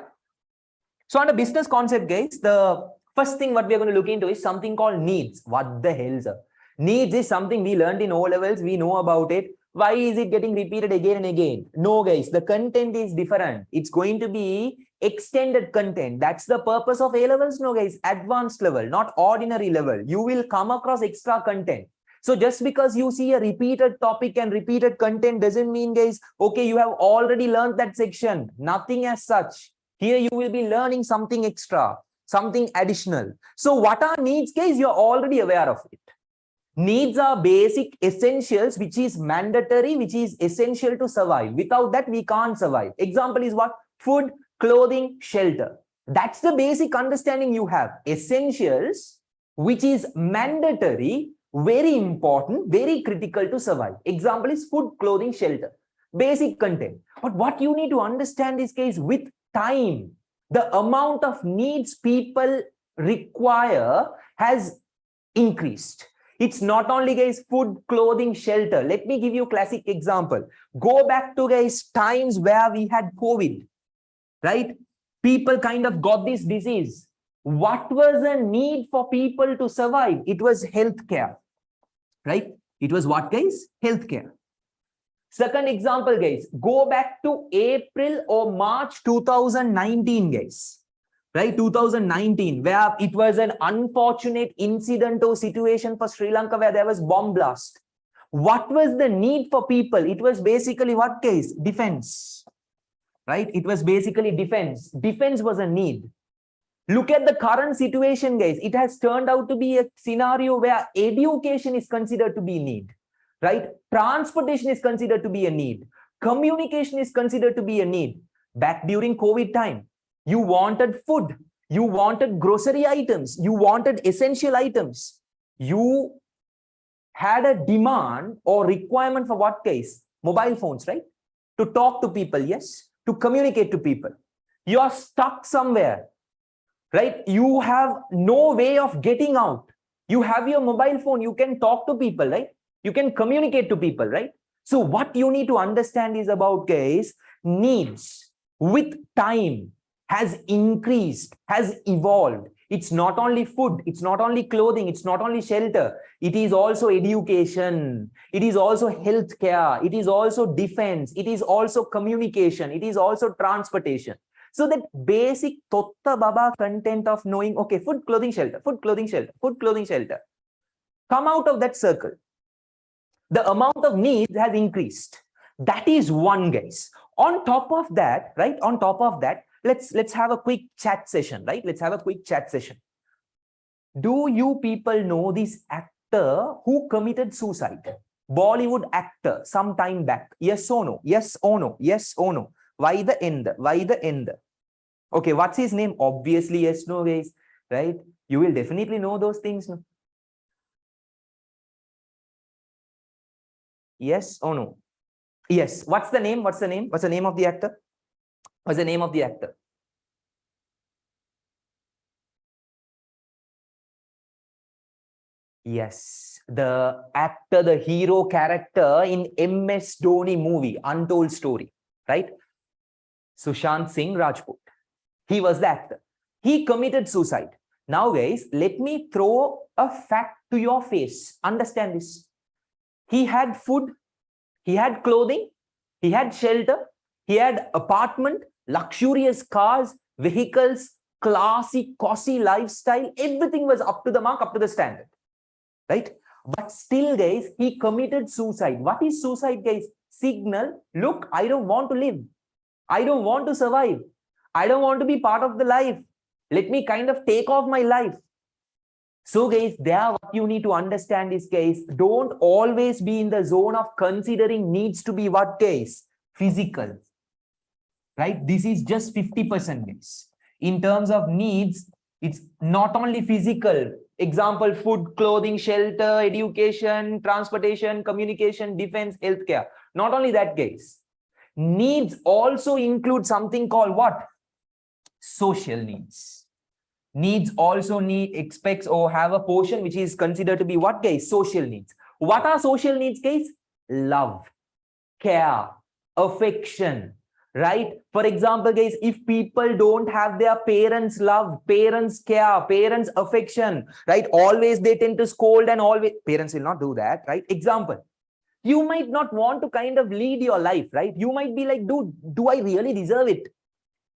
So under business concept, guys, the first thing what we are going to look into is something called needs. What the hell, sir? Needs is something we learned in O levels. We know about it. Why is it getting repeated again and again? No, guys, the content is different. It's going to be extended content. That's the purpose of A levels. No, guys, advanced level, not ordinary level. You will come across extra content. So just because you see a repeated topic and repeated content doesn't mean, guys, okay, you have already learned that section. Nothing as such. Here you will be learning something extra, something additional. So what are needs, guys? You're already aware of it. Needs are basic essentials, which is mandatory, which is essential to survive. Without that, we can't survive. Example is what? Food, clothing, shelter. That's the basic understanding you have. Essentials, which is mandatory, very important, very critical to survive. Example is food, clothing, shelter. Basic content. But what you need to understand is, case with time, the amount of needs people require has increased. It's not only, guys, food, clothing, shelter. Let me give you a classic example. Go back to, guys, times where we had COVID, right? People kind of got this disease. What was the need for people to survive? It was healthcare, right? It was what, guys? Healthcare. Second example, guys, go back to April or March 2019, guys. Right, 2019, where it was an unfortunate incident or situation for Sri Lanka where there was bomb blast. What was the need for people? It was basically what, case? Defense. Right? It was basically defense. Defense was a need. Look at the current situation, guys. It has turned out to be a scenario where education is considered to be a need. Right? Transportation is considered to be a need. Communication is considered to be a need. Back during COVID time, you wanted food, you wanted grocery items, you wanted essential items. You had a demand or requirement for what, case? Mobile phones, right? To talk to people, yes. To communicate to people. You are stuck somewhere, right? You have no way of getting out. You have your mobile phone, you can talk to people, right? You can communicate to people, right? So what you need to understand is about, case, needs with time has increased, has evolved. It's not only food, it's not only clothing, it's not only shelter. It is also education. It is also healthcare. It is also defense. It is also communication. It is also transportation. So that basic Totta Baba content of knowing, okay, food, clothing, shelter, food, clothing, shelter, food, clothing, shelter. Come out of that circle. The amount of needs has increased. That is one, guys. On top of that, right? On top of that, let's have a quick chat session, right? Let's have a quick chat session. Do you people know this actor who committed suicide? Bollywood actor some time back. Yes or no? Yes or no? Yes or no? Why the end? Why the end? Okay, what's his name? Obviously, yes, no, guys, right? You will definitely know those things. No? Yes or no? Yes. What's the name? What's the name? What's the name of the actor? What's the name of the actor? Yes, the actor, the hero character in MS Dhoni movie, Untold Story, right? Sushant Singh Rajput. He was the actor. He committed suicide. Now, guys, let me throw a fact to your face. Understand this. He had food, he had clothing, he had shelter, he had apartment, luxurious cars, vehicles, classy, cozy lifestyle. Everything was up to the mark, up to the standard, right? But still, guys, he committed suicide. What is suicide, guys? Signal, look, I don't want to live. I don't want to survive. I don't want to be part of the life. Let me kind of take off my life. So, guys, there what you need to understand is, guys, don't always be in the zone of considering needs to be what, guys? Physical. Right? This is just 50%, guys. In terms of needs, it's not only physical. Example, food, clothing, shelter, education, transportation, communication, defense, healthcare. Not only that, guys. Needs also include something called what? Social needs. Needs also expects or have a portion which is considered to be what, guys? Social needs. What are social needs, guys? Love, care, affection, right? For example, guys, if people don't have their parents' love, parents' care, parents' affection, right? Always they tend to scold and always, parents will not do that, right? Example, you might not want to kind of lead your life, right? You might be like, dude, do I really deserve it,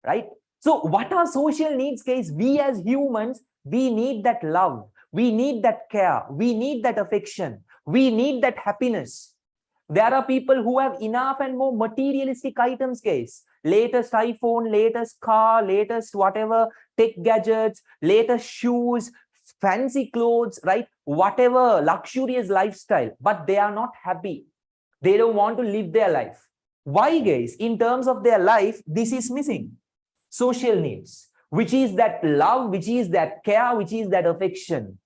right? So what are social needs, guys? We as humans, we need that love. We need that care. We need that affection. We need that happiness. There are people who have enough and more materialistic items, guys. Latest iPhone, latest car, latest whatever, tech gadgets, latest shoes, fancy clothes, right? Whatever, luxurious lifestyle, but they are not happy. They don't want to live their life. Why, guys? In terms of their life, this is missing. Social needs, which is that love, which is that care, which is that affection,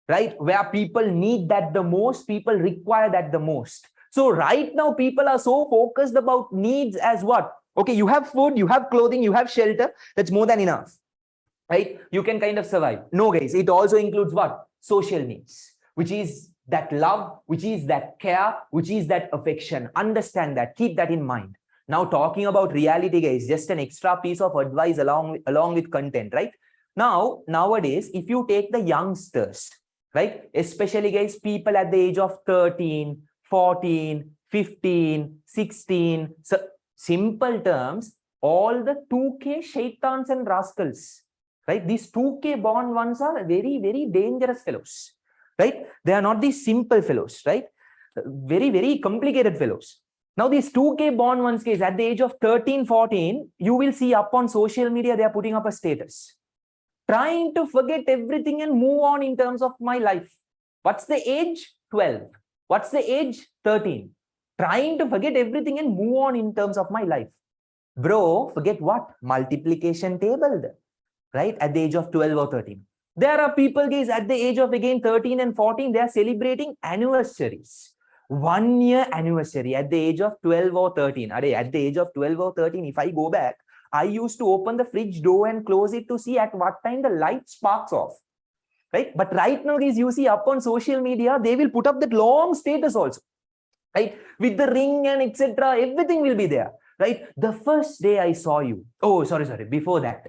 right? Where people need that the most, people require that the most. So right now, people are so focused about needs as what? Okay, you have food, you have clothing, you have shelter. That's more than enough, right? You can kind of survive. No, guys, it also includes what? Social needs, which is that love, which is that care, which is that affection. Understand that. Keep that in mind. Now, talking about reality, guys, just an extra piece of advice along with content, right? Now, nowadays, if you take the youngsters, right? Especially, guys, people at the age of 13, 14, 15, 16. So, simple terms, all the 2K shaitans and rascals, right? These 2K born ones are very, very dangerous fellows, right? They are not these simple fellows, right? Very, very complicated fellows. Now, these 2K born ones, guys, at the age of 13, 14, you will see up on social media, they are putting up a status. Trying to forget everything and move on in terms of my life. What's the age? 12. What's the age? 13. Trying to forget everything and move on in terms of my life. Bro, forget what? Multiplication table, right? At the age of 12 or 13. There are people, guys, at the age of again 13 and 14, they are celebrating anniversaries. 1 year anniversary at the age of 12 or 13. At the age of 12 or 13, if I go back, I used to open the fridge door and close it to see at what time the light sparks off. Right? But right now, guys, you see up on social media, they will put up that long status also. Right? With the ring and etc. Everything will be there. Right? The first day I saw you. Oh, sorry. Before that.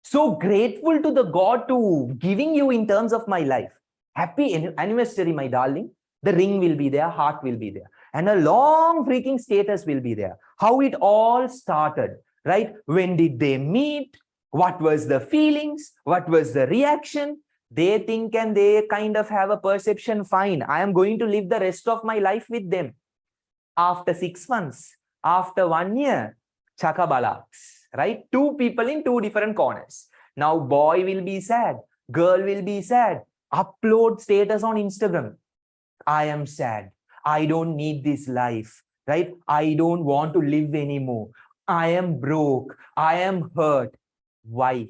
So grateful to the God to giving you in terms of my life. Happy anniversary, my darling. The ring will be there, heart will be there. And a long freaking status will be there. How it all started, right? When did they meet? What was the feelings? What was the reaction? They think and they kind of have a perception, fine, I am going to live the rest of my life with them. After 6 months, after 1 year, chakabalaks, right? 2 people in 2 different corners. Now boy will be sad, girl will be sad, upload status on Instagram. I am sad. I don't need this life, right? I don't want to live anymore. I am broke. I am hurt. Why?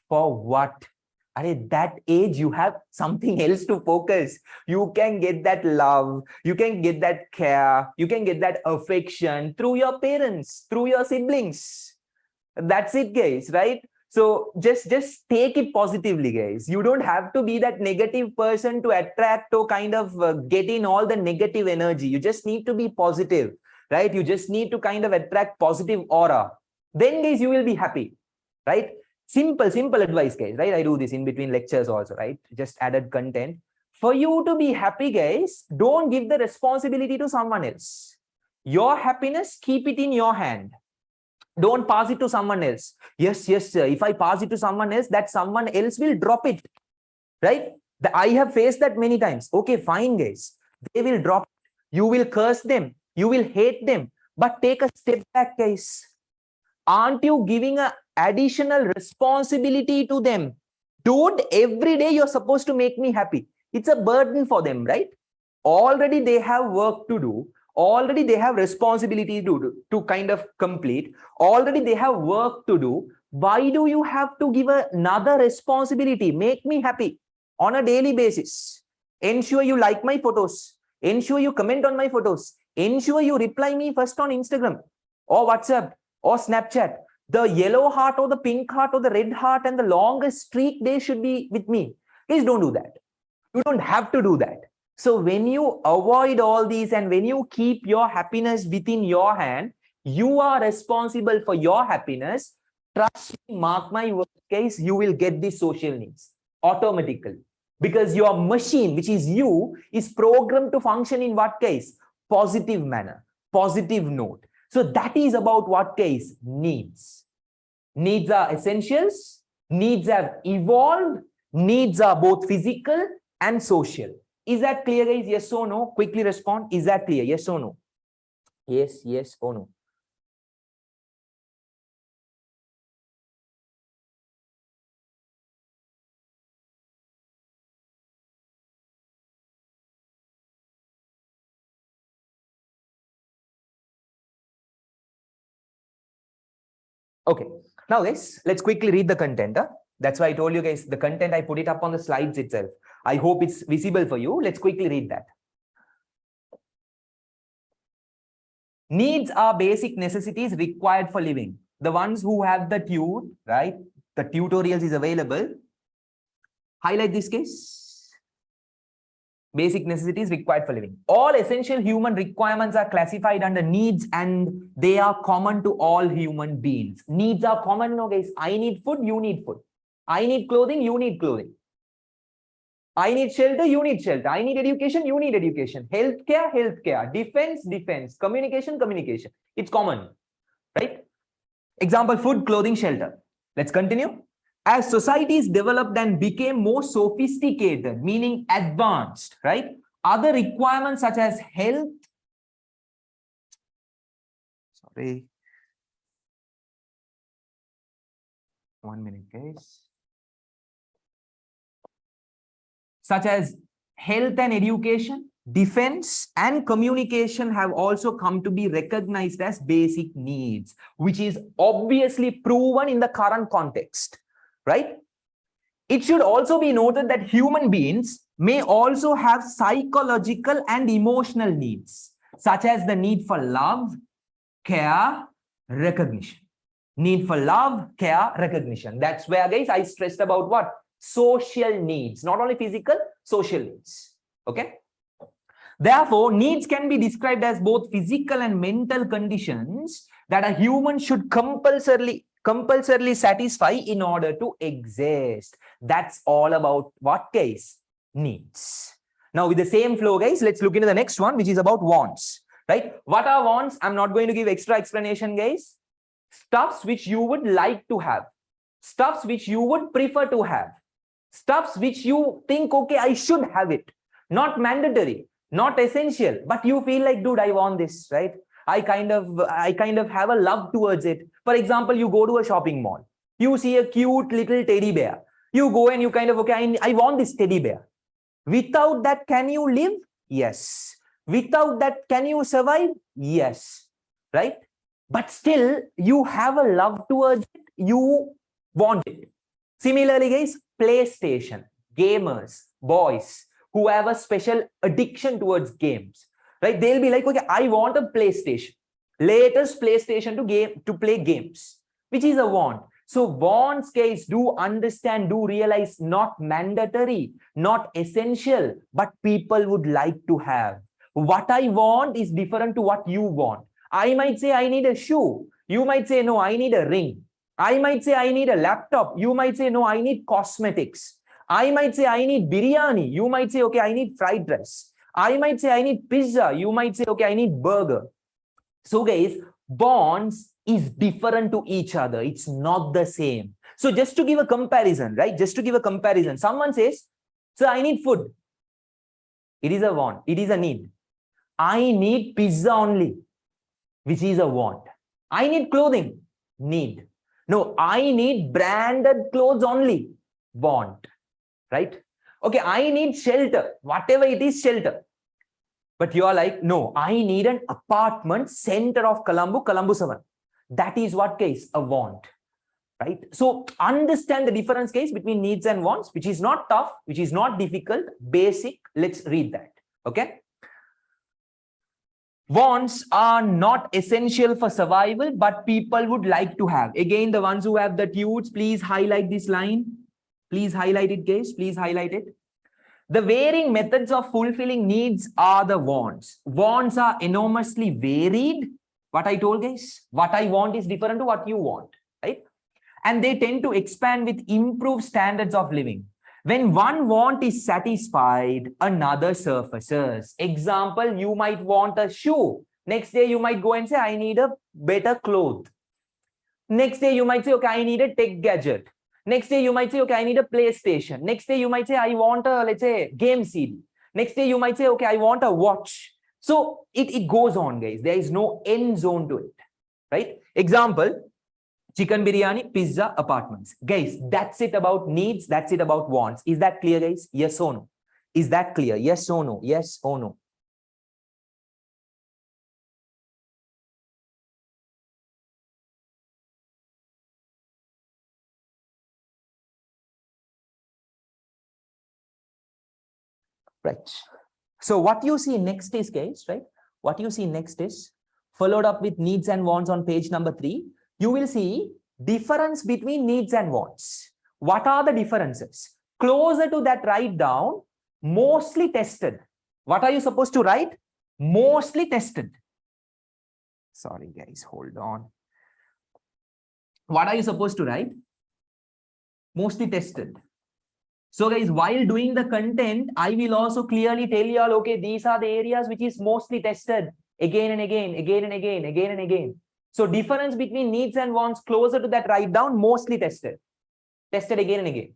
For what? At that age, you have something else to focus. You can get that love. You can get that care. You can get that affection through your parents, through your siblings. That's it, guys, right? So just take it positively, guys. You don't have to be that negative person to attract or kind of get in all the negative energy. You just need to be positive, right? You just need to kind of attract positive aura. Then, guys, you will be happy, right? Simple advice, guys, right? I do this in between lectures also, right? Just added content. For you to be happy, guys, don't give the responsibility to someone else. Your happiness, keep it in your hand. Don't pass it to someone else. Yes, sir. If I pass it to someone else, that someone else will drop it, right? I have faced that many times. Okay, fine, guys. They will drop it. You will curse them. You will hate them. But take a step back, guys. Aren't you giving an additional responsibility to them? Dude, every day you're supposed to make me happy. It's a burden for them, right? Already they have work to do. Already they have responsibility to kind of complete. Already they have work to do. Why do you have to give another responsibility? Make me happy on a daily basis. Ensure you like my photos. Ensure you comment on my photos. Ensure you reply me first on Instagram or WhatsApp or Snapchat. The yellow heart or the pink heart or the red heart and the longest streak day should be with me. Please don't do that. You don't have to do that. So when you avoid all these and when you keep your happiness within your hand, you are responsible for your happiness. Trust me, mark my word, guys, you will get these social needs automatically. Because your machine, which is you, is programmed to function in what case? Positive manner, positive note. So that is about what case? Needs. Needs are essentials. Needs have evolved. Needs are both physical and social. Is that clear, guys? Yes or no? Quickly respond. Is that clear? Yes or no? Yes, yes or no? Okay. Now, guys, let's quickly read the content. That's why I told you guys the content, I put it up on the slides itself. I hope it's visible for you. Let's quickly read that. Needs are basic necessities required for living. The ones who have the right? The tutorials is available. Highlight this case. Basic necessities required for living. All essential human requirements are classified under needs and they are common to all human beings. Needs are common, no guys. I need food, you need food. I need clothing, you need clothing. I need shelter, you need shelter. I need education, you need education. Healthcare, healthcare. Defense, defense. Communication, communication. It's common, right? Example, food, clothing, shelter. Let's continue. As societies developed and became more sophisticated, meaning advanced, right? Other requirements such as health, sorry, 1 minute, guys. Such as health and education, defense and communication have also come to be recognized as basic needs, which is obviously proven in the current context, right? It should also be noted that human beings may also have psychological and emotional needs, such as the need for love, care, recognition. Need for love, care, recognition. That's where, guys, I stressed about what? Social needs, not only physical, social needs. Okay. Therefore, needs can be described as both physical and mental conditions that a human should compulsorily satisfy in order to exist. That's all about what case? Needs. Now, with the same flow, guys, let's look into the next one, which is about wants. Right? What are wants? I'm not going to give extra explanation, guys. Stuffs which you would like to have. Stuffs which you would prefer to have. Stuffs which you think, okay, I should have it. Not mandatory, not essential, but you feel like, dude, I want this, right? I kind of have a love towards it. For example, you go to a shopping mall. You see a cute little teddy bear. You go and you kind of, okay, I want this teddy bear. Without that, can you live? Yes. Without that, can you survive? Yes. Right? But still, you have a love towards it. You want it. Similarly, guys, PlayStation, gamers, boys who have a special addiction towards games, right? They'll be like, okay, I want a PlayStation, latest PlayStation to play games, which is a want. So wants case, do understand, do realize, not mandatory, not essential, but people would like to have. What I want is different to what you want. I might say I need a shoe. You might say, no, I need a ring. I might say I need a laptop. You might say, no, I need cosmetics. I might say I need biryani. You might say, okay, I need fried rice. I might say I need pizza. You might say, okay, I need burger. So guys, bonds is different to each other. It's not the same. So just to give a comparison, right? Just to give a comparison, someone says, so I need food. It is a want. It is a need. I need pizza only, which is a want. I need clothing. Need. No, I need branded clothes only. Want. Right? Okay, I need shelter. Whatever it is, shelter. But you are like, no, I need an apartment center of Colombo, Colombo 7. That is what case? A want. Right? So understand the difference case between needs and wants, which is not tough, which is not difficult, basic. Let's read that. Okay. Wants are not essential for survival, but people would like to have. Again, the ones who have the tudes, please highlight this line. Please highlight it, guys. Please highlight it. The varying methods of fulfilling needs are the wants. Wants are enormously varied. What I told, guys, what I want is different to what you want, right? And they tend to expand with improved standards of living. When one want is satisfied, another surfaces. Example, you might want a shoe. Next day, you might go and say, I need a better cloth. Next day, you might say, okay, I need a tech gadget. Next day, you might say, okay, I need a PlayStation. Next day, you might say, I want a, let's say, game CD. Next day, you might say, okay, I want a watch. So it goes on, guys. There is no end zone to it, right? Example, chicken biryani, pizza, apartments. Guys, that's it about needs. That's it about wants. Is that clear, guys? Yes or no? Is that clear? Yes or no? Yes or no? Right. So what you see next is, guys, right? What you see next is followed up with needs and wants on page number 3. You will see difference between needs and wants. What are the differences? Closer to that, write down mostly tested. What are you supposed to write? Mostly tested. Sorry, guys, hold on. What are you supposed to write? Mostly tested. So guys, while doing the content, I will also clearly tell you all, okay, these are the areas which is mostly tested again and again, again and again, again and again. So difference between needs and wants, closer to that, write down mostly tested. Tested again and again,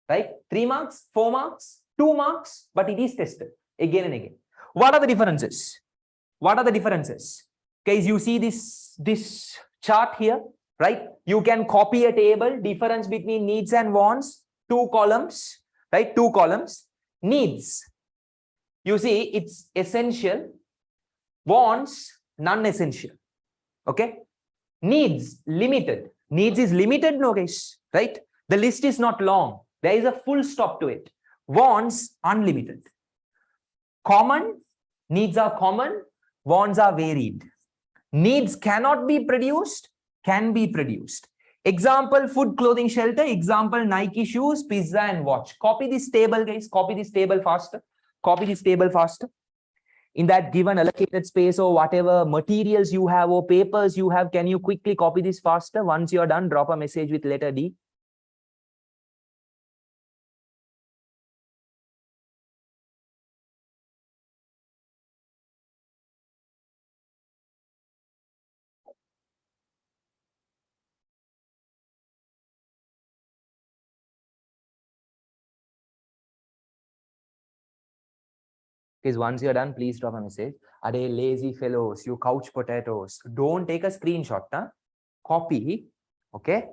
right? 3 marks, 4 marks, 2 marks, but it is tested again and again. What are the differences? What are the differences? Guys, you see this chart here, right? You can copy a table, difference between needs and wants, 2 columns, right? 2 columns. Needs, you see, it's essential. Wants, non-essential. Okay. Needs, limited. Needs is limited, no, guys, right? The list is not long. There is a full stop to it. Wants, unlimited. Common, needs are common. Wants are varied. Needs cannot be produced, can be produced. Example, food, clothing, shelter. Example, Nike shoes, pizza, and watch. Copy this table, guys. Copy this table faster. Copy this table faster. In that given allocated space or whatever materials you have or papers you have, can you quickly copy this faster? Once you're done, drop a message with letter D. Because once you're done, please drop a message. Are they lazy fellows, you couch potatoes? Don't take a screenshot, huh? Copy, okay?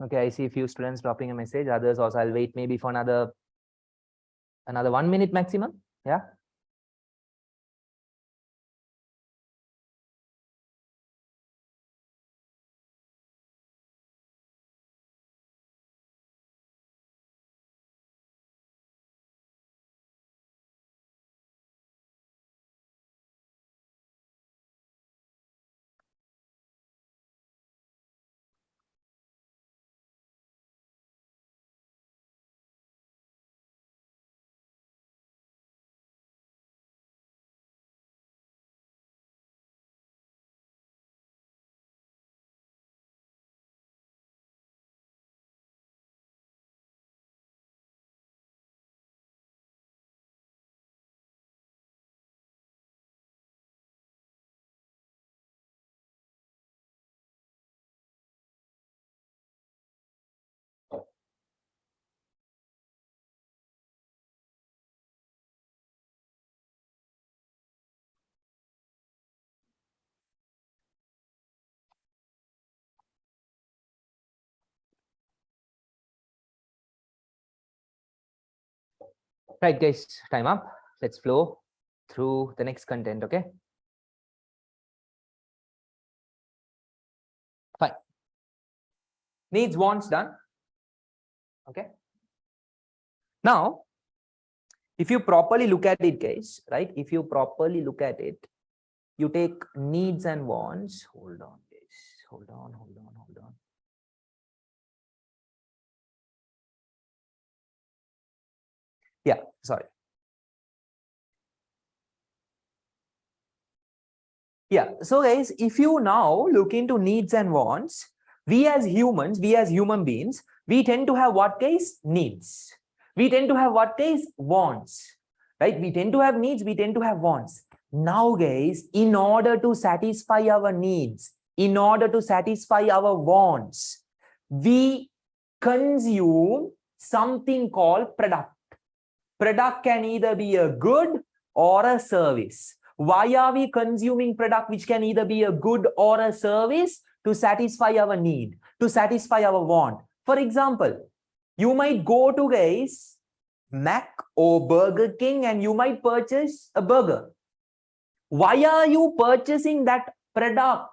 Okay, I see a few students dropping a message. Others also, I'll wait maybe for another 1 minute maximum. Yeah. Right, guys, time up. Let's flow through the next content. Okay. Fine. Needs, wants, done. Okay. Now, if you properly look at it, guys, right? If you properly look at it, you take needs and wants. Hold on, guys. Hold on. Yeah, sorry. Yeah. So, guys, if you now look into needs and wants, we as humans, we as human beings, we tend to have what, guys? Needs. We tend to have what, guys? Wants. Right? We tend to have needs, we tend to have wants. Now, guys, in order to satisfy our needs, in order to satisfy our wants, we consume something called product. Product can either be a good or a service. Why are we consuming product which can either be a good or a service? To satisfy our need, to satisfy our want. For example, you might go to, guys, Mac or Burger King and you might purchase a burger. Why are you purchasing that product?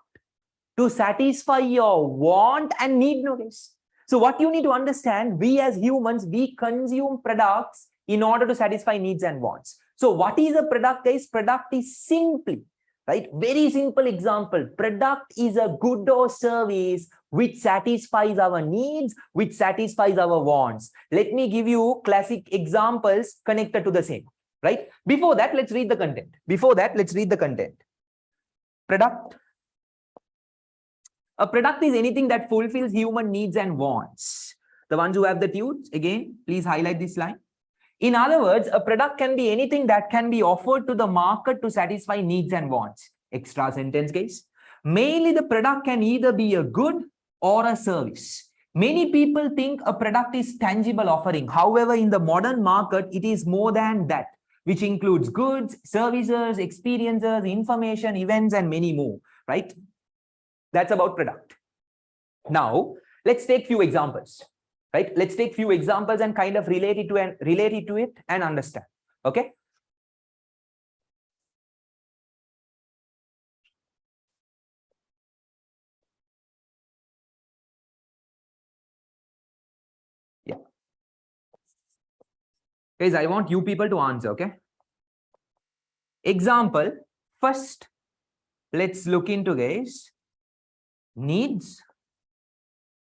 To satisfy your want and need, no, guys. So what you need to understand, we as humans, we consume products in order to satisfy needs and wants. So what is a product, guys? Product is simply, right? Very simple example. Product is a good or service which satisfies our needs, which satisfies our wants. Let me give you classic examples connected to the same, right? Before that, let's read the content. Product. A product is anything that fulfills human needs and wants. The ones who have the tunes, again, please highlight this line. In other words, a product can be anything that can be offered to the market to satisfy needs and wants. Extra sentence, guys. Mainly, the product can either be a good or a service. Many people think a product is tangible offering. However, in the modern market, it is more than that, which includes goods, services, experiences, information, events, and many more, right? That's about product. Now, let's take few examples, right? Let's take few examples and kind of relate it to it and understand. Okay. Yeah. Guys, I want you people to answer. Okay. Example. First, let's look into, guys, needs,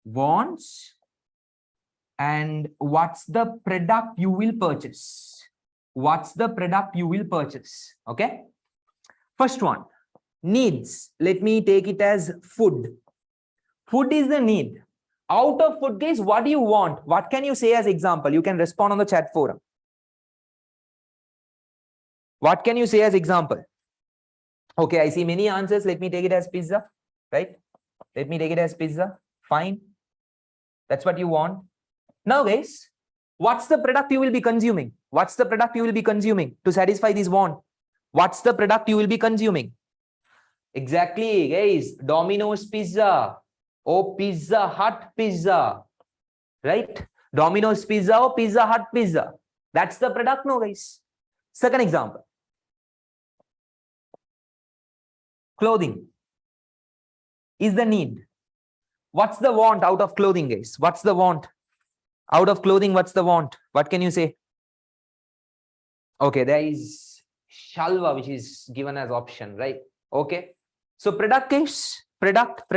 wants, and what's the product you will purchase. What's the product you will purchase? Okay. First one, needs. Let me take it as food. Food is the need. Out of food, guys, what do you want? What can you say as example? You can respond on the chat forum. What can you say as example? Okay, I see many answers. Let me take it as pizza, right? Let me take it as pizza. Fine. That's what you want. Now, guys, what's the product you will be consuming? What's the product you will be consuming to satisfy this want? What's the product you will be consuming? Exactly, guys. Domino's pizza or Pizza Hut pizza. right? Domino's pizza or Pizza Hut pizza. That's the product, no, guys. Second example. Clothing is the need. What's the want out of clothing, guys? What's the want? Out of clothing, what's the want? What can you say? Okay, there is shalva, which is given as option, right? Okay. So product is product.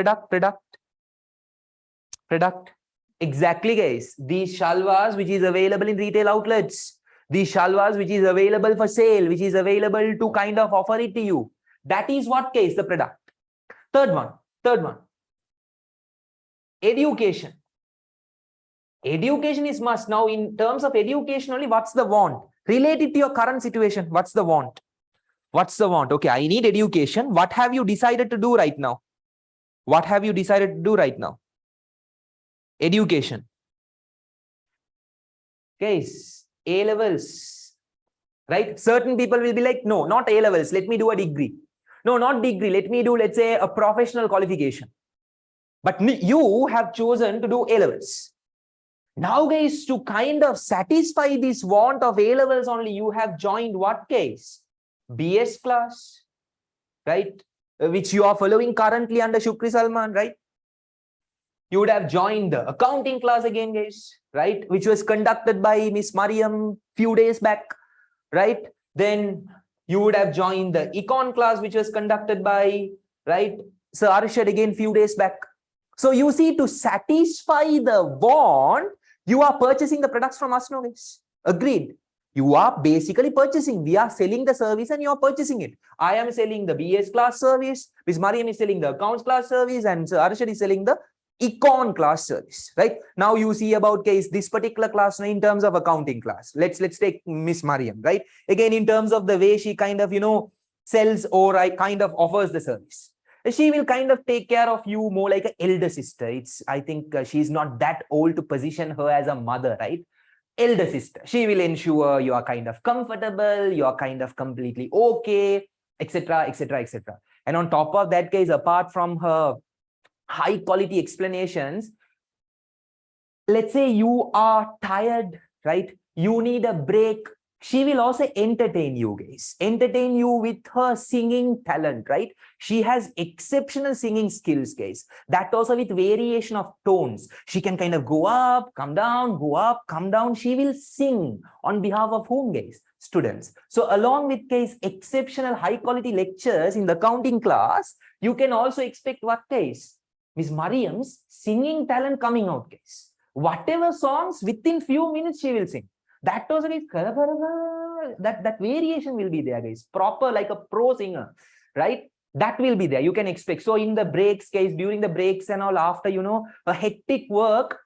Exactly, guys. These shalvas, which is available in retail outlets. These shalvas, which is available for sale, which is available to kind of offer it to you. That is what case, the product. Third one. Education. Education is must. Now, in terms of education only, what's the want? Relate it to your current situation. What's the want? What's the want? Okay, I need education. What have you decided to do right now? What have you decided to do right now? Education. Guys, A levels, right? Certain people will be like, no, not A levels. Let me do a degree. No, not degree. Let me do, let's say, a professional qualification. But you have chosen to do A levels. Now, guys, to kind of satisfy this want of A levels only, you have joined what case? BS class, right? Which you are following currently under Shukri Salman, right? You would have joined the accounting class again, guys, right? Which was conducted by Miss Mariam few days back, right? Then you would have joined the econ class, which was conducted by, right, Sir Arshad again few days back. So you see, to satisfy the want, you are purchasing the products from us now, guys. Agreed. You are basically purchasing. We are selling the service and you are purchasing it. I am selling the BS class service. Ms. Mariam is selling the accounts class service, and Sir Arshad is selling the econ class service, right? Now you see about case this particular class in terms of accounting class. Let's take Miss Mariam, right? Again, in terms of the way she kind of, sells or kind of offers the service. She will kind of take care of you more like an elder sister. I think she's not that old to position her as a mother, right? Elder sister. She will ensure you are kind of comfortable, you are kind of completely okay, etc. And on top of that, guys, apart from her high quality explanations, let's say you are tired, right? You need a break. She will also entertain you, guys. Entertain you with her singing talent, right? She has exceptional singing skills, guys. That also with variation of tones. She can kind of go up, come down, go up, come down. She will sing on behalf of whom, guys? Students. So along with, guys, exceptional high quality lectures in the accounting class, you can also expect what, guys? Miss Mariam's singing talent coming out, guys. Whatever songs, within few minutes she will sing. That also is that variation will be there, guys. Proper, like a pro singer, right? That will be there. You can expect. So in the breaks, guys, during the breaks and all, after a hectic work,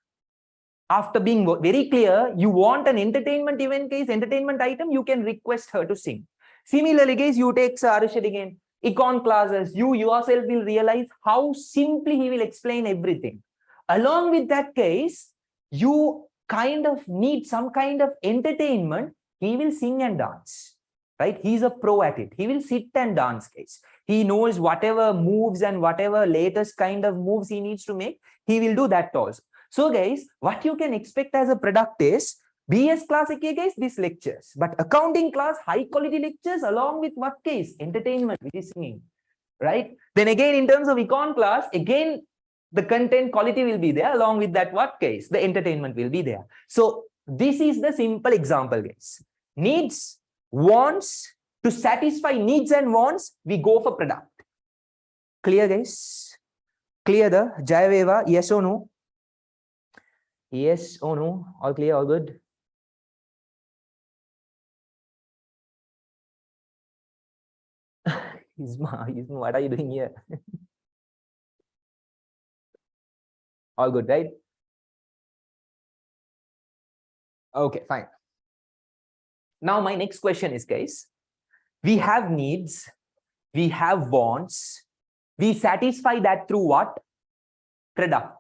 after being very clear, you want an entertainment event, guys, entertainment item, you can request her to sing. Similarly, guys, you take Sir Arshad again, econ classes, you yourself will realize how simply he will explain everything. Along with that, case, you kind of need some kind of entertainment. He will sing and dance, right? He's a pro at it. He will sit and dance, guys. He knows whatever moves and whatever latest kind of moves he needs to make, he will do that also. So, guys, what you can expect as a product is BS class, okay, guys, these lectures, but accounting class, high quality lectures, along with what case? Entertainment, which is singing, right? Then again, in terms of econ class, again, the content quality will be there. Along with that, what case? The entertainment will be there. So this is the simple example, guys. Needs, wants. To satisfy needs and wants, we go for product. Clear, guys? Clear the Jayaveva? Yes or no? Yes or no? All clear, all good? Isma, what are you doing here? All good, right? Okay, fine. Now, my next question is, guys, we have needs, we have wants, we satisfy that through what? Product.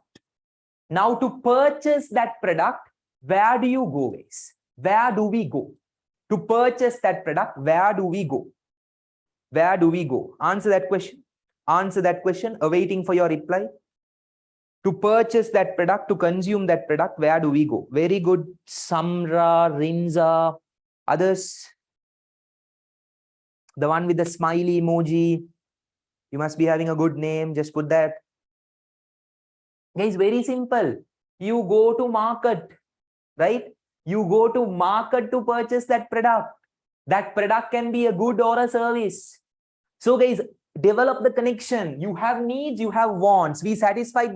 Now, to purchase that product, where do you go, guys? Where do we go? To purchase that product, where do we go? Where do we go? Answer that question. Answer that question. Awaiting for your reply. To purchase that product, to consume that product, where do we go? Very good. Samra, Rinza, others. The one with the smiley emoji. You must be having a good name. Just put that. Guys, very simple. You go to market, right? You go to market to purchase that product. That product can be a good or a service. So guys, develop the connection. You have needs, you have wants. We satisfy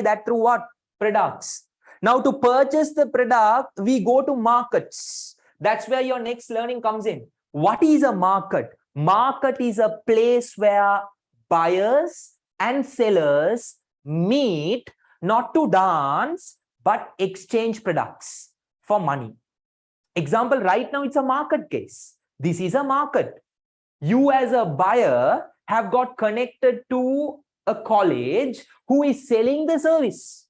that through what? Products. Now to purchase the product, we go to markets. That's where your next learning comes in. What is a market? Market is a place where buyers and sellers meet, not to dance, but exchange products for money. Example, right now it's a market case. This is a market. You as a buyer have got connected to a college who is selling the service.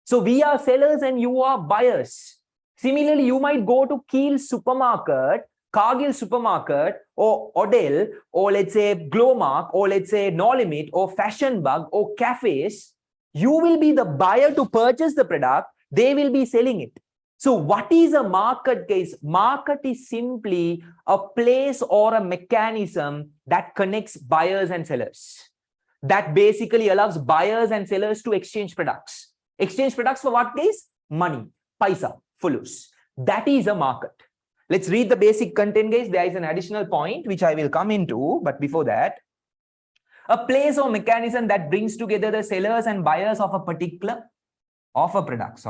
So we are sellers and you are buyers. Similarly, you might go to Kiel supermarket, Cargill supermarket, or Odell, or let's say Glowmark, or let's say No Limit, or Fashion Bug, or cafes. You will be the buyer to purchase the product. They will be selling it. So what is a market, guys? Market is simply a place or a mechanism that connects buyers and sellers. That basically allows buyers and sellers to exchange products. Exchange products for what, guys? Money, paisa, fulus. That is a market. Let's read the basic content, guys. There is an additional point which I will come into, but before that, a place or mechanism that brings together the sellers and buyers of a particular product,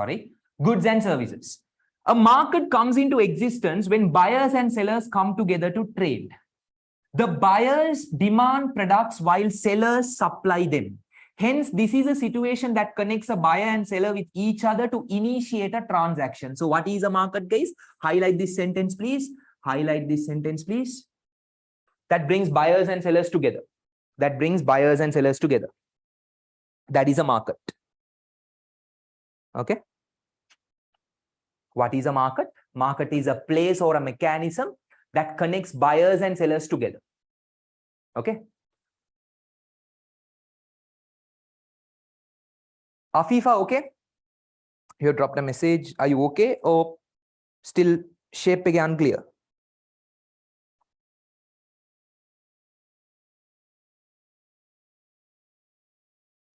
goods and services. A market comes into existence when buyers and sellers come together to trade. The buyers demand products while sellers supply them. Hence, this is a situation that connects a buyer and seller with each other to initiate a transaction. So what is a market, guys? Highlight this sentence, please. Highlight this sentence, please. That brings buyers and sellers together. That brings buyers and sellers together. That is a market. Okay. What is a market? Market is a place or a mechanism that connects buyers and sellers together. Okay. Afifa, okay? You dropped a message. Are you okay? Or still shape again unclear?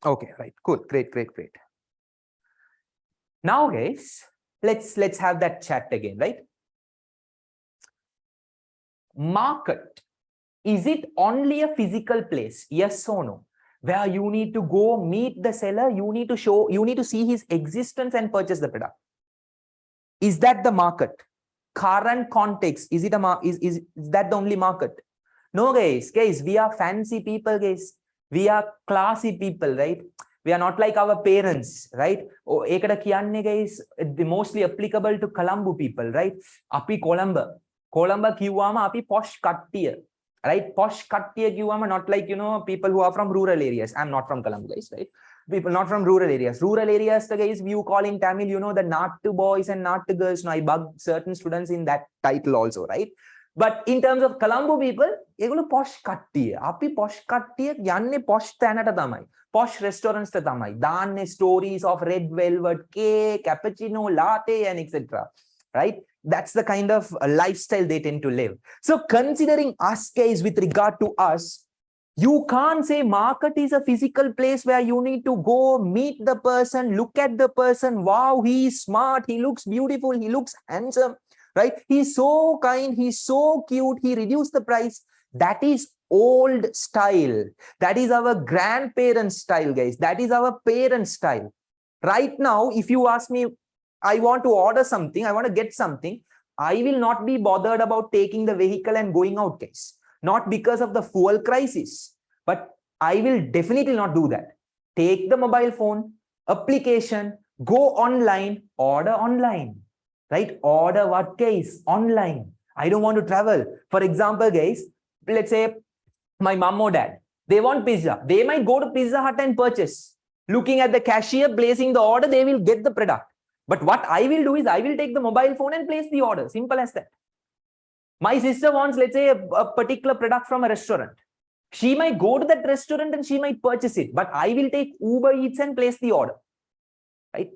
Okay, right. Cool. Great. Now, guys, let's have that chat again, right? Market. Is it only a physical place? Yes or no? Where you need to go meet the seller, you need to see his existence and purchase the product. Is that the market? Current context, is that the only market? No, guys, we are fancy people, guys. We are classy people, right? We are not like our parents, right? Oh, ekada kiyanne, guys, mostly applicable to Colombo people, right? Api Colombo kiwama api posh kattiya. Right? Posh kattiya kiwama, not like, people who are from rural areas. I'm not from Colombo, guys, right? People not from rural areas. Rural areas, the guys, you call in Tamil, the nattu boys and nattu girls. No, I bug certain students in that title also, right? But in terms of Colombo people, egulu posh kattiya. Api posh kattiya yanne posh tanata tamai. Posh restaurants ta tamai. Danne stories of red velvet cake, cappuccino, latte, and etc. Right? That's the kind of lifestyle they tend to live. So considering us, guys, with regard to us, you can't say market is a physical place where you need to go meet the person, look at the person. Wow, he is smart. He looks beautiful. He looks handsome, right? He's so kind. He's so cute. He reduced the price. That is old style. That is our grandparents' style, guys. That is our parents' style. Right now, if you ask me, I want to order something, I want to get something, I will not be bothered about taking the vehicle and going out, guys. Not because of the fuel crisis, but I will definitely not do that. Take the mobile phone, application, go online, order online, right? Order what, guys? Online. I don't want to travel. For example, guys, let's say my mom or dad, they want pizza. They might go to Pizza Hut and purchase. Looking at the cashier, placing the order, they will get the product. But what I will do is I will take the mobile phone and place the order. Simple as that. My sister wants, let's say, a particular product from a restaurant. She might go to that restaurant and she might purchase it, but I will take Uber Eats and place the order, right?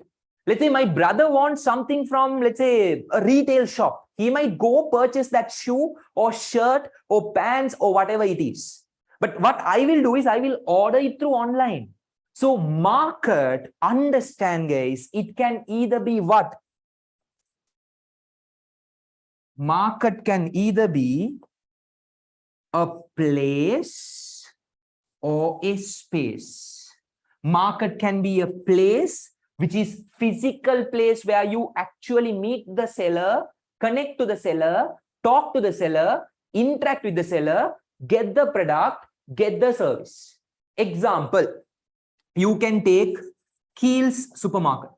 Let's say my brother wants something from, let's say, a retail shop. He might go purchase that shoe or shirt or pants or whatever it is. But what I will do is I will order it through online. So market, understand guys, it can either be what? Market can either be a place or a space. Market can be a place which is physical place where you actually meet the seller, connect to the seller, talk to the seller, interact with the seller, get the product, get the service. Example, you can take Keel's supermarket.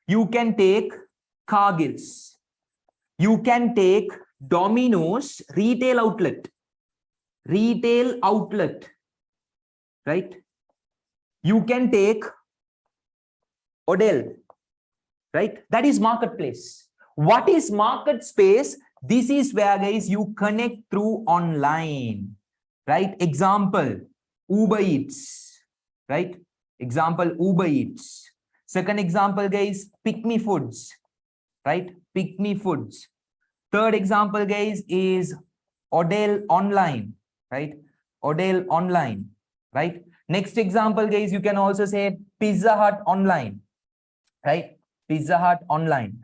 You can take Cargill's. You can take Domino's retail outlet. Retail outlet, right? You can take Odell, right? That is marketplace. What is market space? This is where guys you connect through online, right? Example, Uber Eats, right? Example, Uber Eats. Second example guys, Pick Me Foods, right? Pick Me Foods. Third example guys is Odell Online, right? Odell Online, right? Next example guys, you can also say Pizza Hut Online, right? Pizza Hut Online.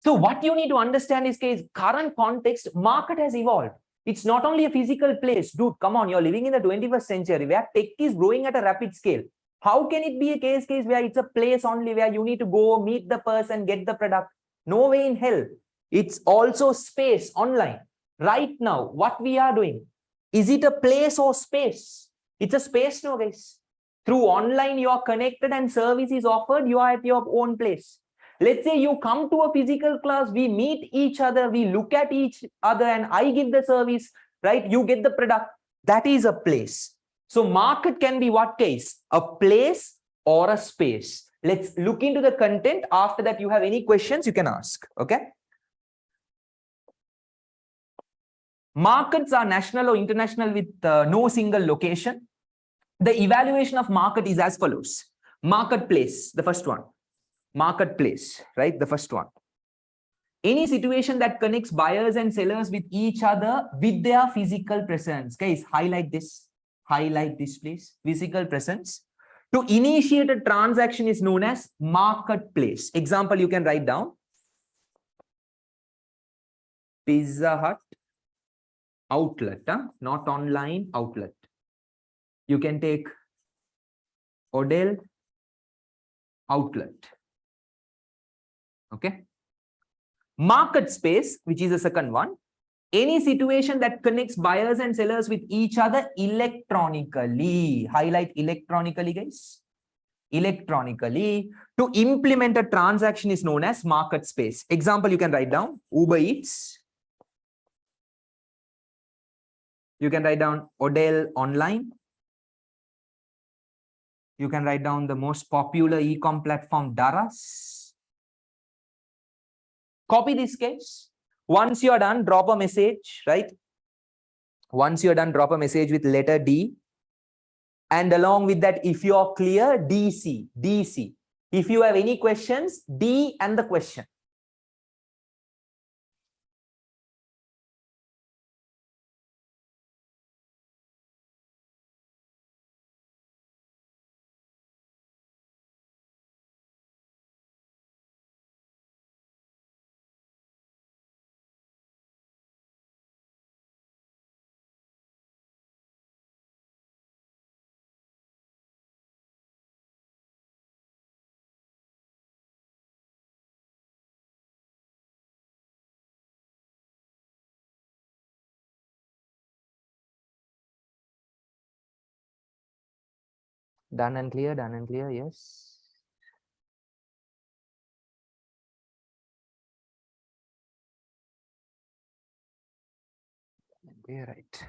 So what you need to understand is guys, current context, market has evolved. It's not only a physical place. Dude, come on, you're living in the 21st century where tech is growing at a rapid scale. How can it be a case where it's a place only where you need to go meet the person, get the product? No way in hell. It's also space online. Right now, what we are doing, is it a place or space? It's a space now, guys. Through online, you are connected and service is offered. You are at your own place. Let's say you come to a physical class, we meet each other, we look at each other and I give the service, right? You get the product. That is a place. So market can be what case? A place or a space. Let's look into the content. After that, you have any questions, you can ask. Okay. Markets are national or international with no single location. The evaluation of market is as follows. Marketplace, the first one. Marketplace, right? The first one. Any situation that connects buyers and sellers with each other with their physical presence. Guys, highlight this. Highlight this, please. Physical presence. To initiate a transaction is known as marketplace. Example, you can write down. Pizza Hut outlet, not online outlet. You can take Odell outlet. Okay. Market space, which is the second one. Any situation that connects buyers and sellers with each other electronically. Highlight electronically, guys. Electronically. To implement a transaction is known as market space. Example, you can write down Uber Eats. You can write down Odell Online. You can write down the most popular e-com platform, Daras. Copy this case. Once you are done, drop a message, right? Once you're done, drop a message with letter D. And along with that, if you are clear, DC, DC. If you have any questions, D and the question. Done and clear, yes. Okay, right.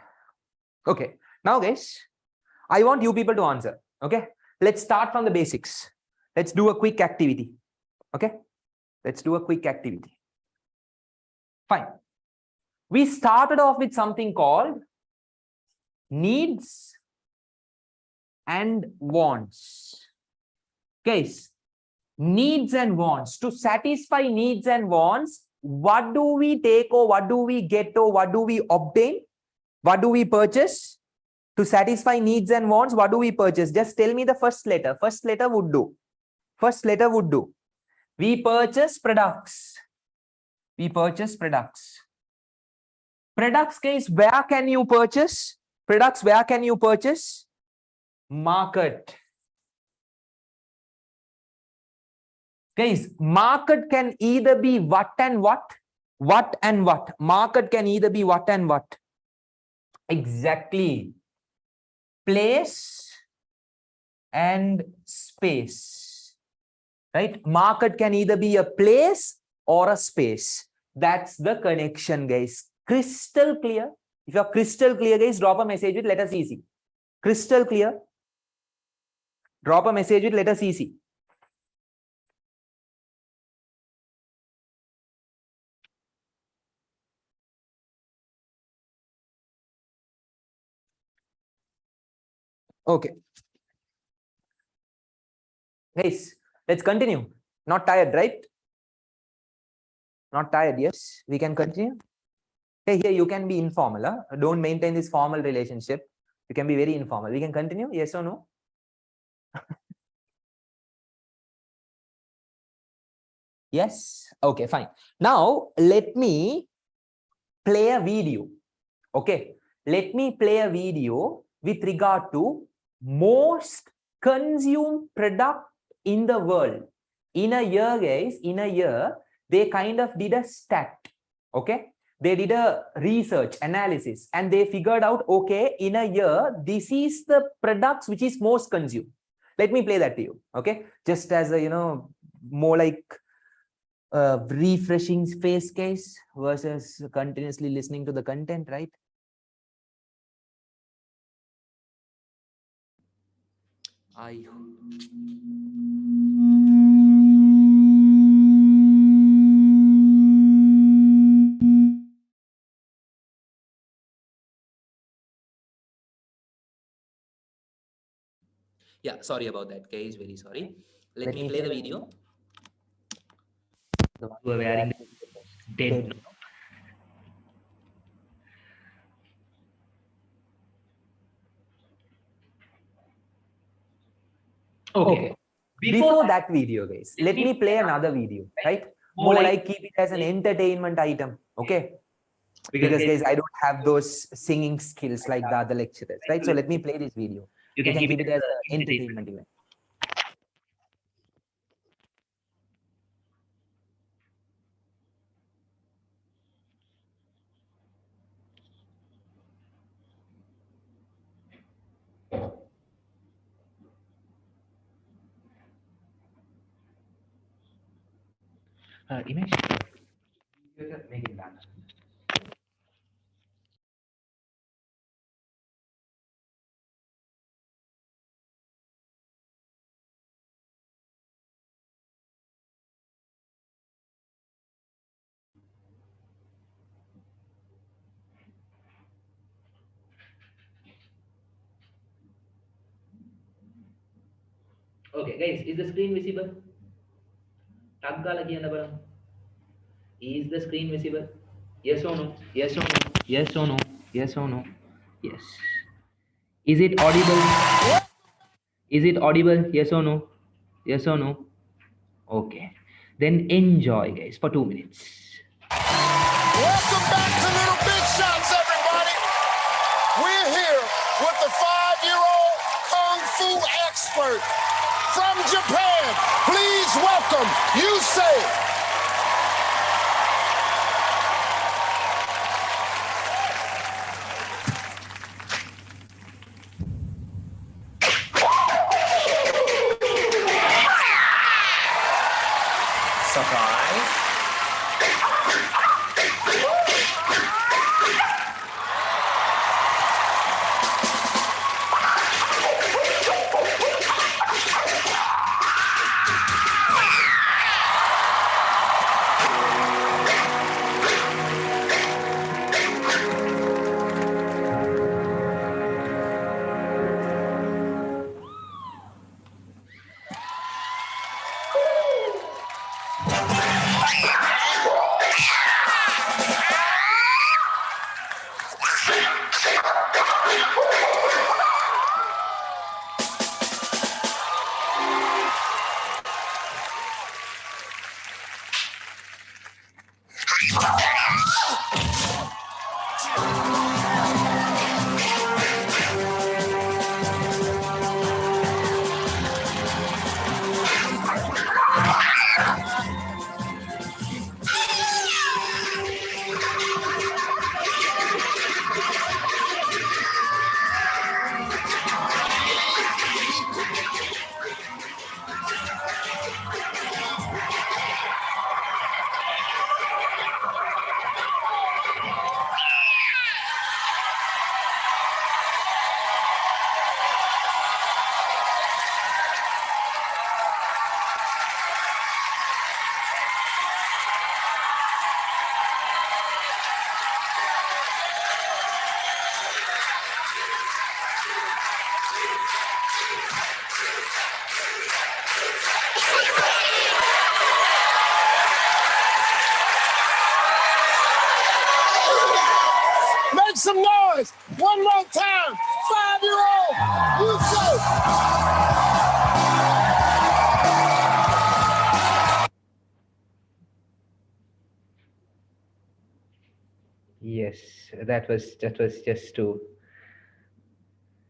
Okay, now guys, I want you people to answer. Okay, let's start from the basics. Let's do a quick activity. Okay, let's do a quick activity. Fine. We started off with something called needs and wants. Guys, needs and wants. To satisfy needs and wants, what do we take or what do we get or what do we obtain? What do we purchase? To satisfy needs and wants, what do we purchase? Just tell me the first letter. First letter would do. First letter would do. We purchase products. We purchase products. Products, guys, where can you purchase? Products, where can you purchase? Market. Guys, market can either be what and what? What and what? Market can either be what and what? Exactly. Place and space. Right? Market can either be a place or a space. That's the connection, guys. Crystal clear. If you're crystal clear, guys, drop a message with letter CC. Crystal clear. Drop a message with letter CC. Okay. Guys, let's continue. Not tired, right? Not tired, yes. We can continue. Hey, here you can be informal. Huh? Don't maintain this formal relationship. You can be very informal. We can continue, yes or no? Yes. Okay, fine. Now, let me play a video. Okay. Let me play a video with regard to most consumed product in the world. In a year, guys, in a year, they kind of did a stat. Okay. They did a research analysis and they figured out, okay, in a year, this is the products which is most consumed. Let me play that to you. Okay. Just as a, more like refreshing face case versus continuously listening to the content, right? Yeah, sorry about that, guys. Very sorry. Let me play the video. The one who are wearing dead. Okay. Before that video, guys, let me play another video, right? More like keep it as an entertainment item. Okay. Because guys, I don't have those singing skills like the other lecturers, right? So let me play this video. You can keep it as an entertainment event. Image. Make it back. Okay, guys, is the screen visible? Is the screen visible? Yes or no? Yes or no? Yes or no? Yes or no? Yes. Is it audible? Is it audible? Yes or no? Yes or no? Okay. Then enjoy, guys, for 2 minutes. Welcome back to Little Big Shots, everybody. We're here with the 5-year-old Kung Fu expert from Japan. Please welcome Yusei. Surprise. some noise. One more time. 5-year-old Yusuf. Yes, that was just to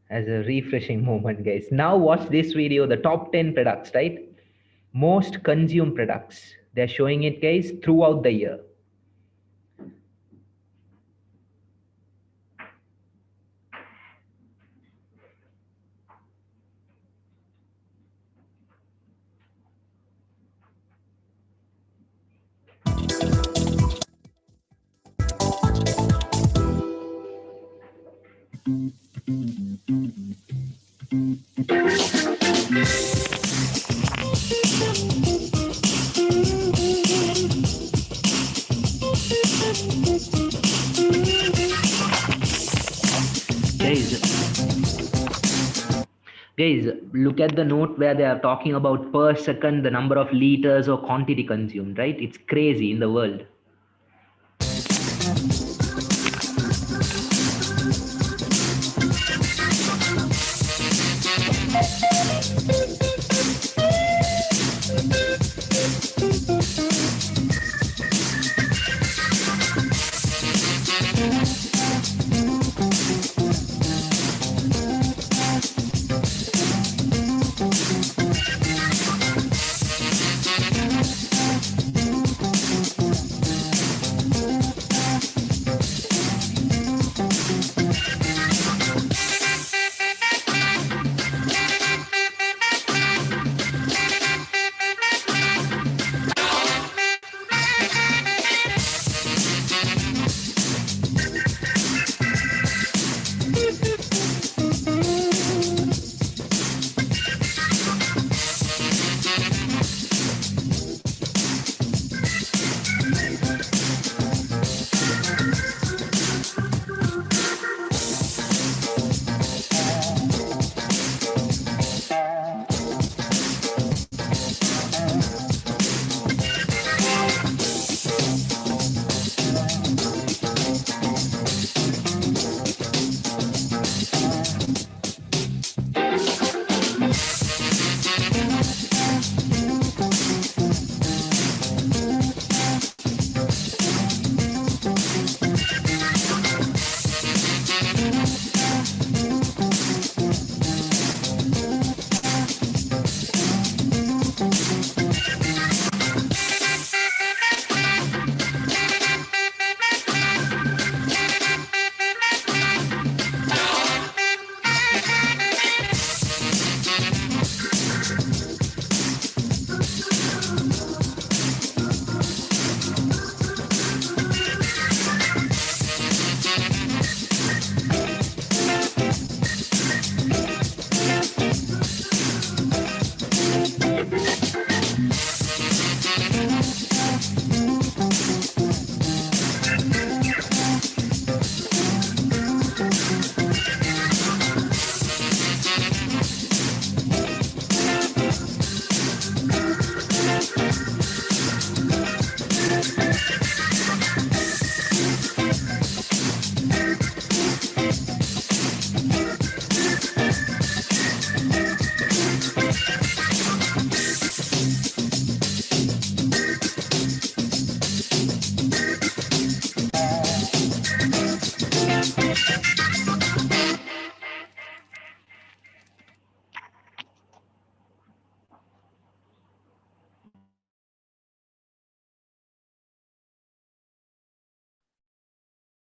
as a refreshing moment, guys. Now watch this video, the top 10 products, right? Most consumed products. They're showing it, guys, throughout the year. Guys, look at the note where they are talking about per second the number of liters or quantity consumed, right? It's crazy in the world.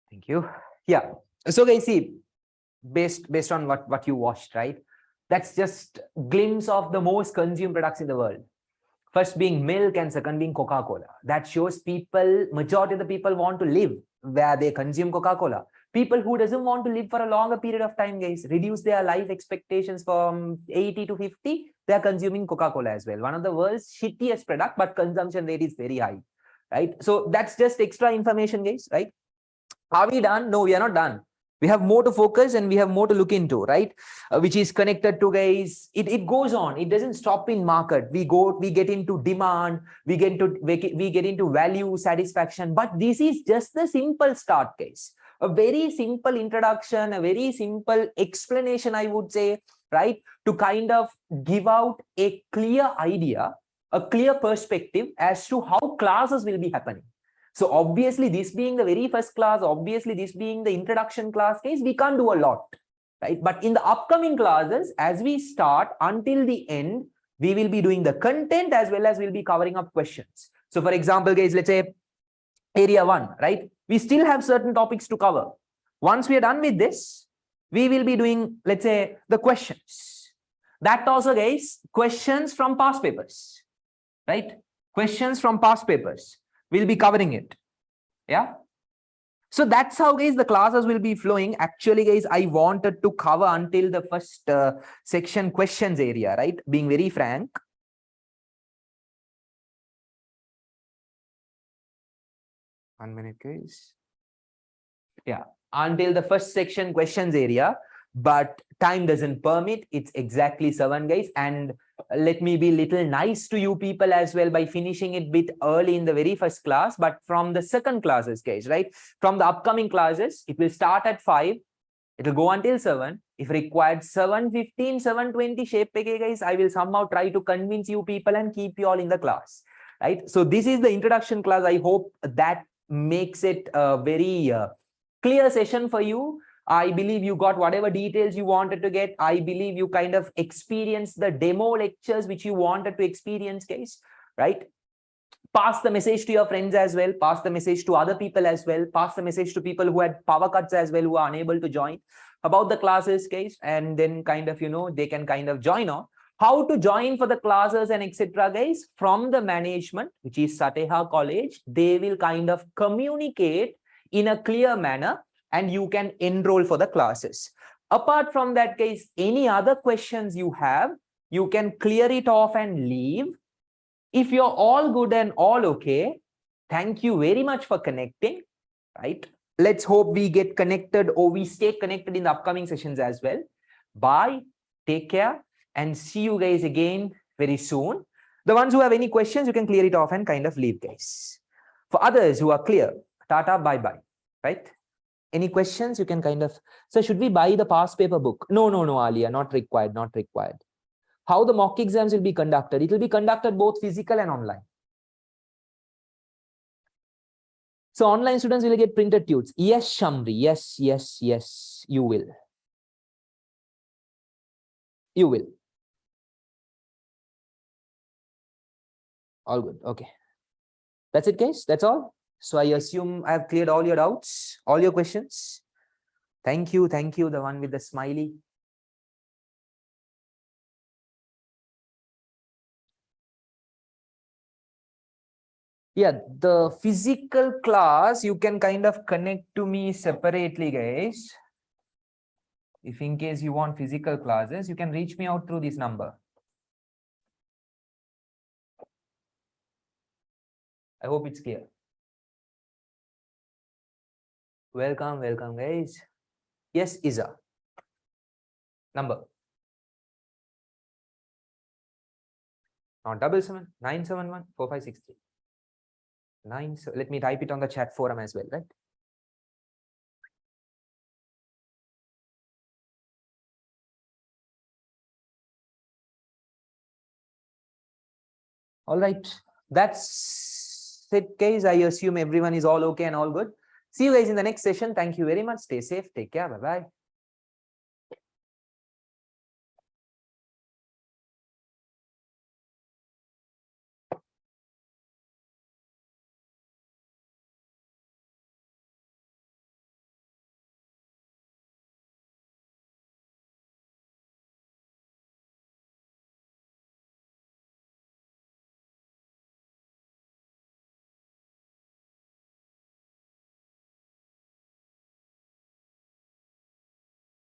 Thank you. Yeah. So guys, see, based on what you watched, right? That's just glimpse of the most consumed products in the world. First being milk and second being Coca-Cola. That shows people, majority of the people want to live where they consume Coca-Cola. People who doesn't want to live for a longer period of time, guys, reduce their life expectations from 80 to 50, they are consuming Coca-Cola as well. One of the world's shittiest product, but consumption rate is very high, right? So that's just extra information, guys, right? Are we done? No, we are not done. We have more to focus and we have more to look into, right? Which is connected to, guys, it goes on. It doesn't stop in market. We get into demand, we get into value, satisfaction. But this is just the simple start, guys. A very simple introduction, a very simple explanation, I would say, right? To kind of give out a clear idea, a clear perspective as to how classes will be happening. So obviously this being the very first class, obviously this being the introduction class case, we can't do a lot, right? But in the upcoming classes, as we start until the end, we will be doing the content as well as we'll be covering up questions. So for example, guys, let's say area 1, right? We still have certain topics to cover. Once we are done with this, we will be doing, let's say, the questions. That also, guys, questions from past papers, right? Questions from past papers. We'll be covering it. Yeah. So that's how, guys, the classes will be flowing. Actually, guys, I wanted to cover until the first section questions area, right? Being very frank. One minute, guys. Yeah, until the first section questions area, but time doesn't permit. It's exactly 7, guys. And let me be little nice to you people as well by finishing it bit early in the very first class. But from the second classes, guys, right? From the upcoming classes, it will start at 5. It will go until 7. If required, 7:15, 7:20 shape peke, guys, I will somehow try to convince you people and keep you all in the class, right? So this is the introduction class. I hope that makes it a very clear session for you. I believe you got whatever details you wanted to get. I believe you kind of experienced the demo lectures which you wanted to experience, guys, right? Pass the message to your friends as well. Pass the message to other people as well. Pass the message to people who had power cuts as well, who are unable to join, about the classes, guys, and then kind of, they can kind of join on. How to join for the classes and etc., guys, from the management, which is Sateha College, they will kind of communicate in a clear manner and you can enroll for the classes. Apart from that, guys, any other questions you have, you can clear it off and leave. If you're all good and all okay, thank you very much for connecting, right? Let's hope we get connected or we stay connected in the upcoming sessions as well. Bye, take care, and see you guys again very soon. The ones who have any questions, you can clear it off and kind of leave, guys. For others who are clear, tata, bye-bye, right? Any questions, you can kind of... So should we buy the past paper book? No, Alia, not required, not required. How the mock exams will be conducted? It will be conducted both physical and online. So online students will get printed tutes. Yes, Shamri. Yes, you will. You will. All good. Okay. That's it, guys. That's all. So I assume I have cleared all your doubts, all your questions. Thank you. Thank you. The one with the smiley. Yeah, the physical class, you can kind of connect to me separately, guys. If in case you want physical classes, you can reach me out through this number. I hope it's clear. Welcome, guys. Yes, Isa. Number. Not 77 971 4563. Let me type it on the chat forum as well, right? All right. That's it, guys. I assume everyone is all okay and all good. See you guys in the next session. Thank you very much. Stay safe. Take care. Bye-bye.